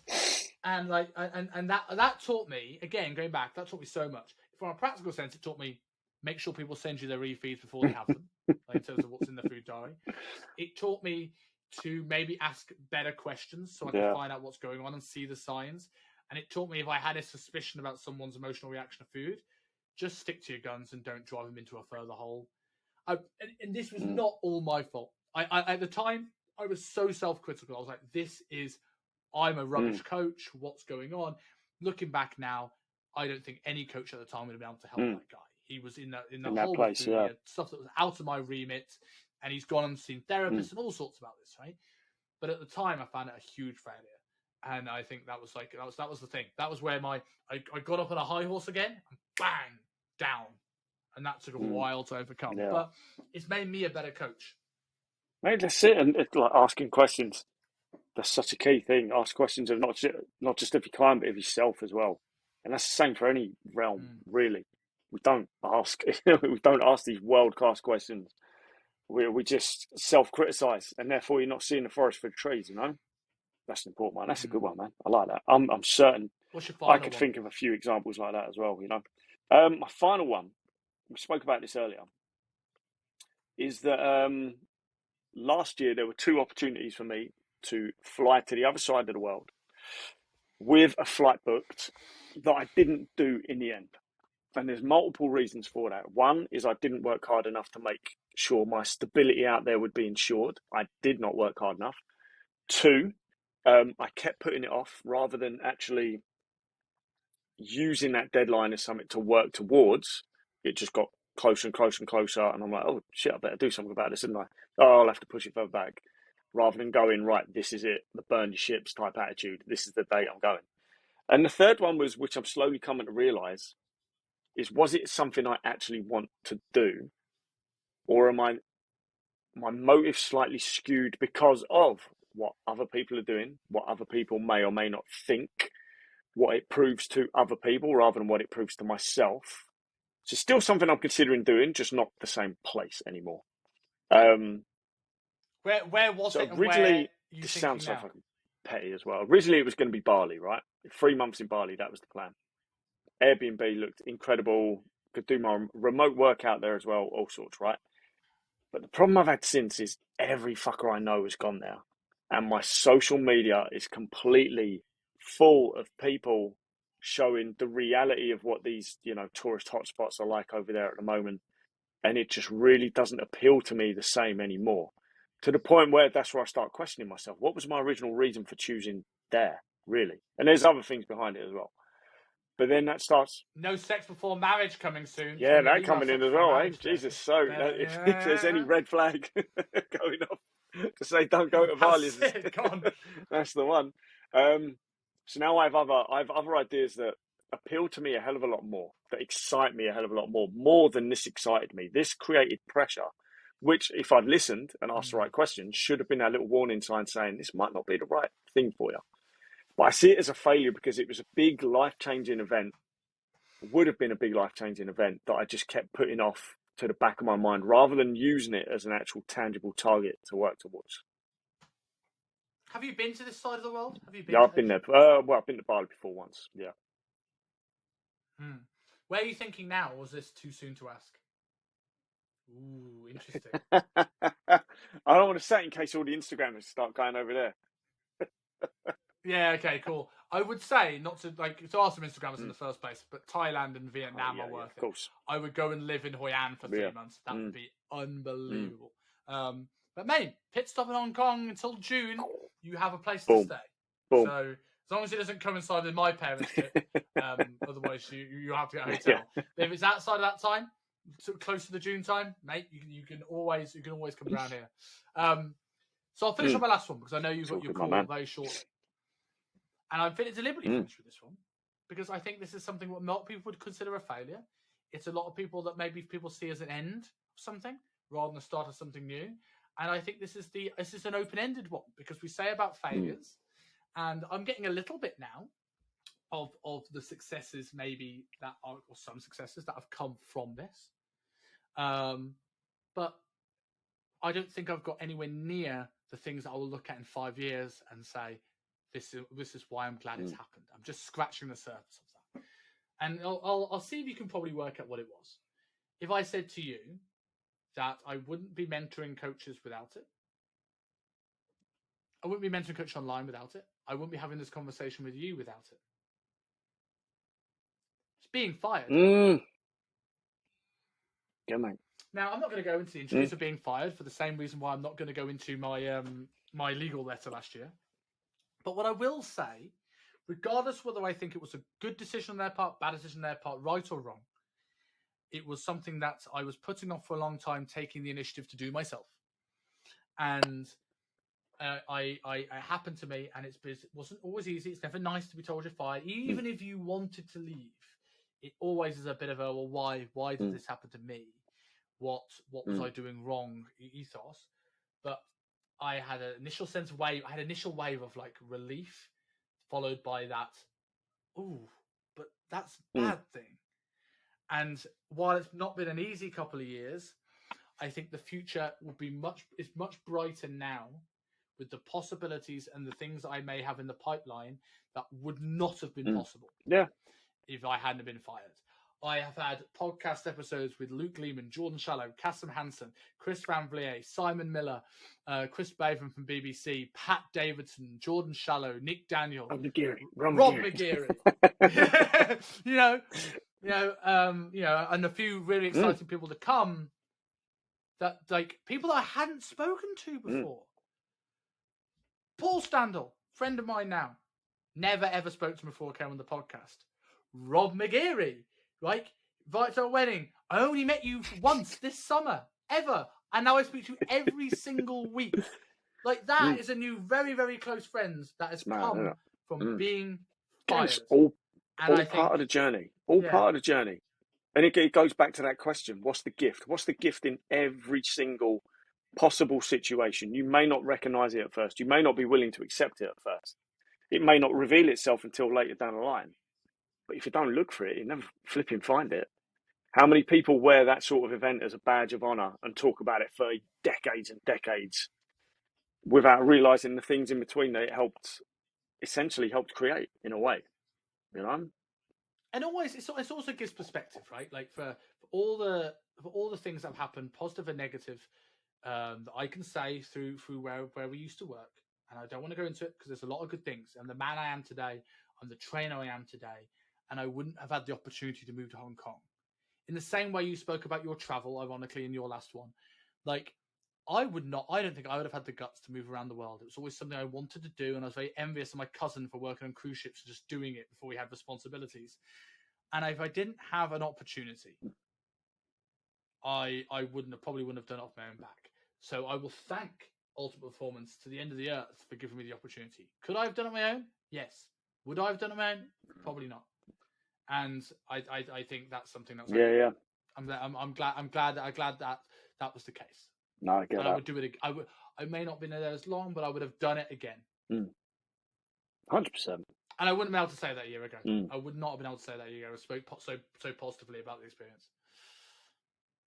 that taught me, again, going back, that taught me so much. From a practical sense, it taught me, make sure people send you their refeeds before they have them, like in terms of what's in the food diary. It taught me to maybe ask better questions so I can find out what's going on and see the signs. And it taught me, if I had a suspicion about someone's emotional reaction to food, just stick to your guns and don't drive them into a further hole. And this was not all my fault. I at the time, I was so self-critical. I was like, I'm a rubbish coach. What's going on? Looking back now, I don't think any coach at the time would have been able to help that guy. He was in the whole place, stuff that was out of my remit, and he's gone and seen therapists and all sorts about this, right? But at the time, I found it a huge failure. And I think that was the thing. That was where I got up on a high horse again and bang, down. And that took a while to overcome. Yeah. But it's made me a better coach. Mate, that's it. And it's like asking questions. That's such a key thing. Ask questions of not just of your client, but of yourself as well. And that's the same for any realm, really. We don't ask these world-class questions. We just self-criticize, and therefore you're not seeing the forest for the trees, you know? That's an important one. That's a good one, man. I like that. I'm certain I could think of a few examples like that as well, you know? My final one, we spoke about this earlier, is that last year there were 2 opportunities for me to fly to the other side of the world with a flight booked that I didn't do in the end. And there's multiple reasons for that. One is I didn't work hard enough to make sure my stability out there would be ensured. I did not work hard enough. 2, I kept putting it off rather than actually using that deadline as something to work towards. it just got closer and closer and closer. And I'm like, oh, shit, I better do something about this, didn't I? Oh, I'll have to push it further back. Rather than going, right, this is it, the burn your ships type attitude. This is the date I'm going. And the third one was, which I'm slowly coming to realise, is was it something I actually want to do? Or am I my motive slightly skewed because of what other people are doing, what other people may or may not think, what it proves to other people rather than what it proves to myself. So still something I'm considering doing, just not the same place anymore. Where was So it, and where originally, you this thinking sounds so now? fucking petty as well. Originally, it was going to be Bali, right? 3 months in Bali, that was the plan. Airbnb looked incredible. Could do my remote work out there as well, all sorts, right? But the problem I've had since is every fucker I know has gone there. And my social media is completely full of people showing the reality of what these, tourist hotspots are like over there at the moment. And it just really doesn't appeal to me the same anymore. To the point where that's where I start questioning myself. What was my original reason for choosing there, really? And there's other things behind it as well. But then that starts. No sex before marriage coming soon. It's Yeah, on your that email coming in sex as before well, eh? marriage. Jesus, so if there's any Yeah. red flag going off to say don't go to Bali, That's it. Go on. that's the one. So now I have other ideas that appeal to me a hell of a lot more, that excite me a hell of a lot more than this excited me. This created pressure, which if I'd listened and asked the right questions, should have been that little warning sign saying this might not be the right thing for you. But I see it as a failure because it was a big life-changing event, would have been a big life-changing event that I just kept putting off to the back of my mind rather than using it as an actual tangible target to work towards. Have you been to this side of the world? Have you been? Yeah, I've been there. I've been to Bali before once. Yeah. Where are you thinking now? Or was this too soon to ask? Ooh, interesting. I don't want to say in case all the Instagrammers start going over there. Yeah, okay, cool. I would say not to ask some Instagrammers in the first place, but Thailand and Vietnam are worth of course. it. I would go and live in Hoi An for 3 months. That would be unbelievable. But mate, pit stop in Hong Kong until June. You have a place to stay. Boom. So as long as it doesn't coincide with my parents' trip, otherwise you have to get a hotel. But if it's outside of that time, close to the June time, mate, you can always come around here. So I'll finish on my last one because I know you've got your call very shortly. And I'm deliberately finished with this one because I think this is something what not people would consider a failure. It's a lot of people that maybe people see as an end of something rather than the start of something new. And I think this is an open-ended one because we say about failures, and I'm getting a little bit now of the successes maybe that are, or some successes that have come from this. But I don't think I've got anywhere near the things that I will look at in 5 years and say, this is why I'm glad it's happened. I'm just scratching the surface of that. And I'll see if you can probably work out what it was. If I said to you that I wouldn't be mentoring coaches without it, I wouldn't be mentoring coaches online without it, I wouldn't be having this conversation with you without it. It's being fired. Yeah, mate. Now, I'm not going to go into the injuries of being fired for the same reason why I'm not going to go into my my legal letter last year. But what I will say, regardless whether I think it was a good decision on their part, bad decision on their part, right or wrong, it was something that I was putting off for a long time, taking the initiative to do myself. And it happened to me, and it wasn't always easy. It's never nice to be told you're fired. Even if you wanted to leave, it always is a bit of a, well, why did this happen to me? What was I doing wrong ethos? But I had an initial wave of like relief, followed by that, ooh, but that's a bad thing. And while it's not been an easy couple of years, I think the future will be much brighter now with the possibilities and the things I may have in the pipeline that would not have been possible if I hadn't been fired. I have had podcast episodes with Luke Lehman, Jordan Shallow, Kasim Hansen, Chris Van Vliet, Simon Miller, Chris Baven from BBC, Pat Davidson, Jordan Shallow, Nick Daniel, Robb McGeary. And a few really exciting people to come. That like people that I hadn't spoken to before. Paul Standel, friend of mine now, never ever spoke to him before. Came on the podcast. Robb McGeary, like invite to a wedding. I only met you once this summer, ever. And now I speak to you every single week. Like, that is a new, very, very close friends that has come from being fired. It's all And I think, part of the journey. All part of the journey. And it goes back to that question, what's the gift? What's the gift in every single possible situation? You may not recognize it at first. You may not be willing to accept it at first. It may not reveal itself until later down the line. But if you don't look for it, you never flipping find it. How many people wear that sort of event as a badge of honor and talk about it for decades and decades without realizing the things in between that it essentially helped create, in a way, you know? And always, it also gives perspective, right? Like, for all the things that have happened, positive and negative, that I can say through where we used to work. And I don't want to go into it because there's a lot of good things. I'm the man I am today. I'm the trainer I am today. And I wouldn't have had the opportunity to move to Hong Kong. In the same way you spoke about your travel, ironically, in your last one. Like, I don't think I would have had the guts to move around the world. It was always something I wanted to do. And I was very envious of my cousin for working on cruise ships and just doing it before we had responsibilities. And if I didn't have an opportunity, I probably wouldn't have done it off my own back. So I will thank Ultimate Performance to the end of the earth for giving me the opportunity. Could I have done it on my own? Yes. Would I have done it on my own? Probably not. And I think that's something that's I'm glad that was the case. No, I get that. I would do it. I may not have been there as long, but I would have done it again. 100%. And I wouldn't be able to say that a year ago. I would not have been able to say that a year ago. I spoke so positively about the experience.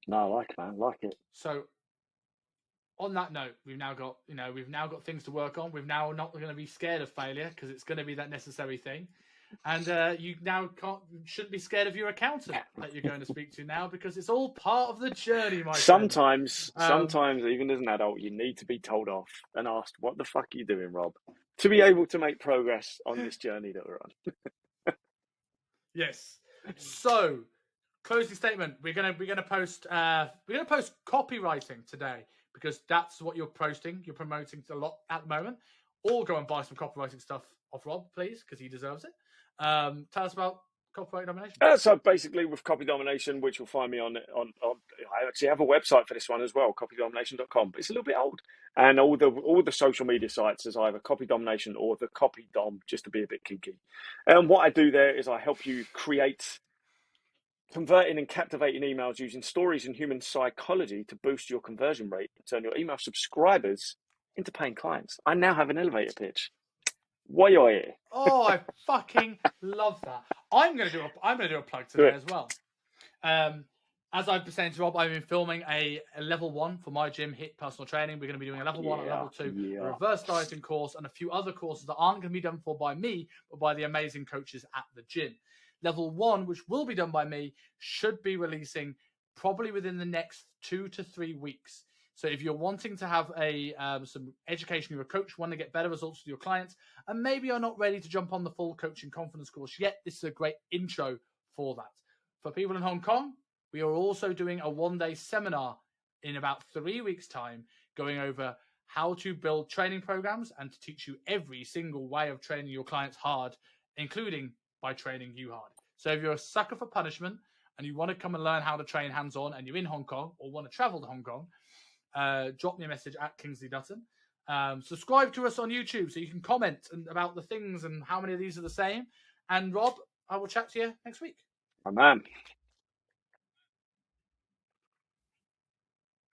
No, I like it, man. I like it. So, on that note, we've now got things to work on. We're now not going to be scared of failure because it's going to be that necessary thing. And you now shouldn't be scared of your accountant that you're going to speak to now, because it's all part of the journey, my friend. Sometimes, even as an adult, you need to be told off and asked, "What the fuck are you doing, Rob?" to be able to make progress on this journey that we're on. Yes. So, closing statement. We're gonna post copywriting today, because that's what you're posting. You're promoting a lot at the moment. Or go and buy some copywriting stuff off Rob, please, because he deserves it. Tell us about Copyright Domination. So basically, with Copy Domination, which you'll find me on, I actually have a website for this one as well, copydomination.com. But it's a little bit old, and all the social media sites is either Copy Domination or the Copy Dom, just to be a bit kinky. And what I do there is I help you create converting and captivating emails using stories and human psychology to boost your conversion rate and turn your email subscribers into paying clients. I now have an elevator pitch. Why are you here? Oh, I fucking love that. I'm gonna do a plug today as well. As I've been saying to Rob, I've been filming a level 1 for my gym, HIT Personal Training. We're going to be doing a level 1 and level 2, a reverse dieting course, and a few other courses that aren't going to be done by me, but by the amazing coaches at the gym. Level 1, which will be done by me, should be releasing probably within the next 2 to 3 weeks. So if you're wanting to have some education, you're a coach, want to get better results with your clients, and maybe you're not ready to jump on the full coaching confidence course yet, this is a great intro for that. For people in Hong Kong, we are also doing a one-day seminar in about 3 weeks' time, going over how to build training programs and to teach you every single way of training your clients hard, including by training you hard. So if you're a sucker for punishment and you want to come and learn how to train hands-on and you're in Hong Kong or want to travel to Hong Kong, drop me a message at Kingsley Dutton. Subscribe to us on YouTube so you can comment about the things and how many of these are the same. And Rob, I will chat to you next week. My man.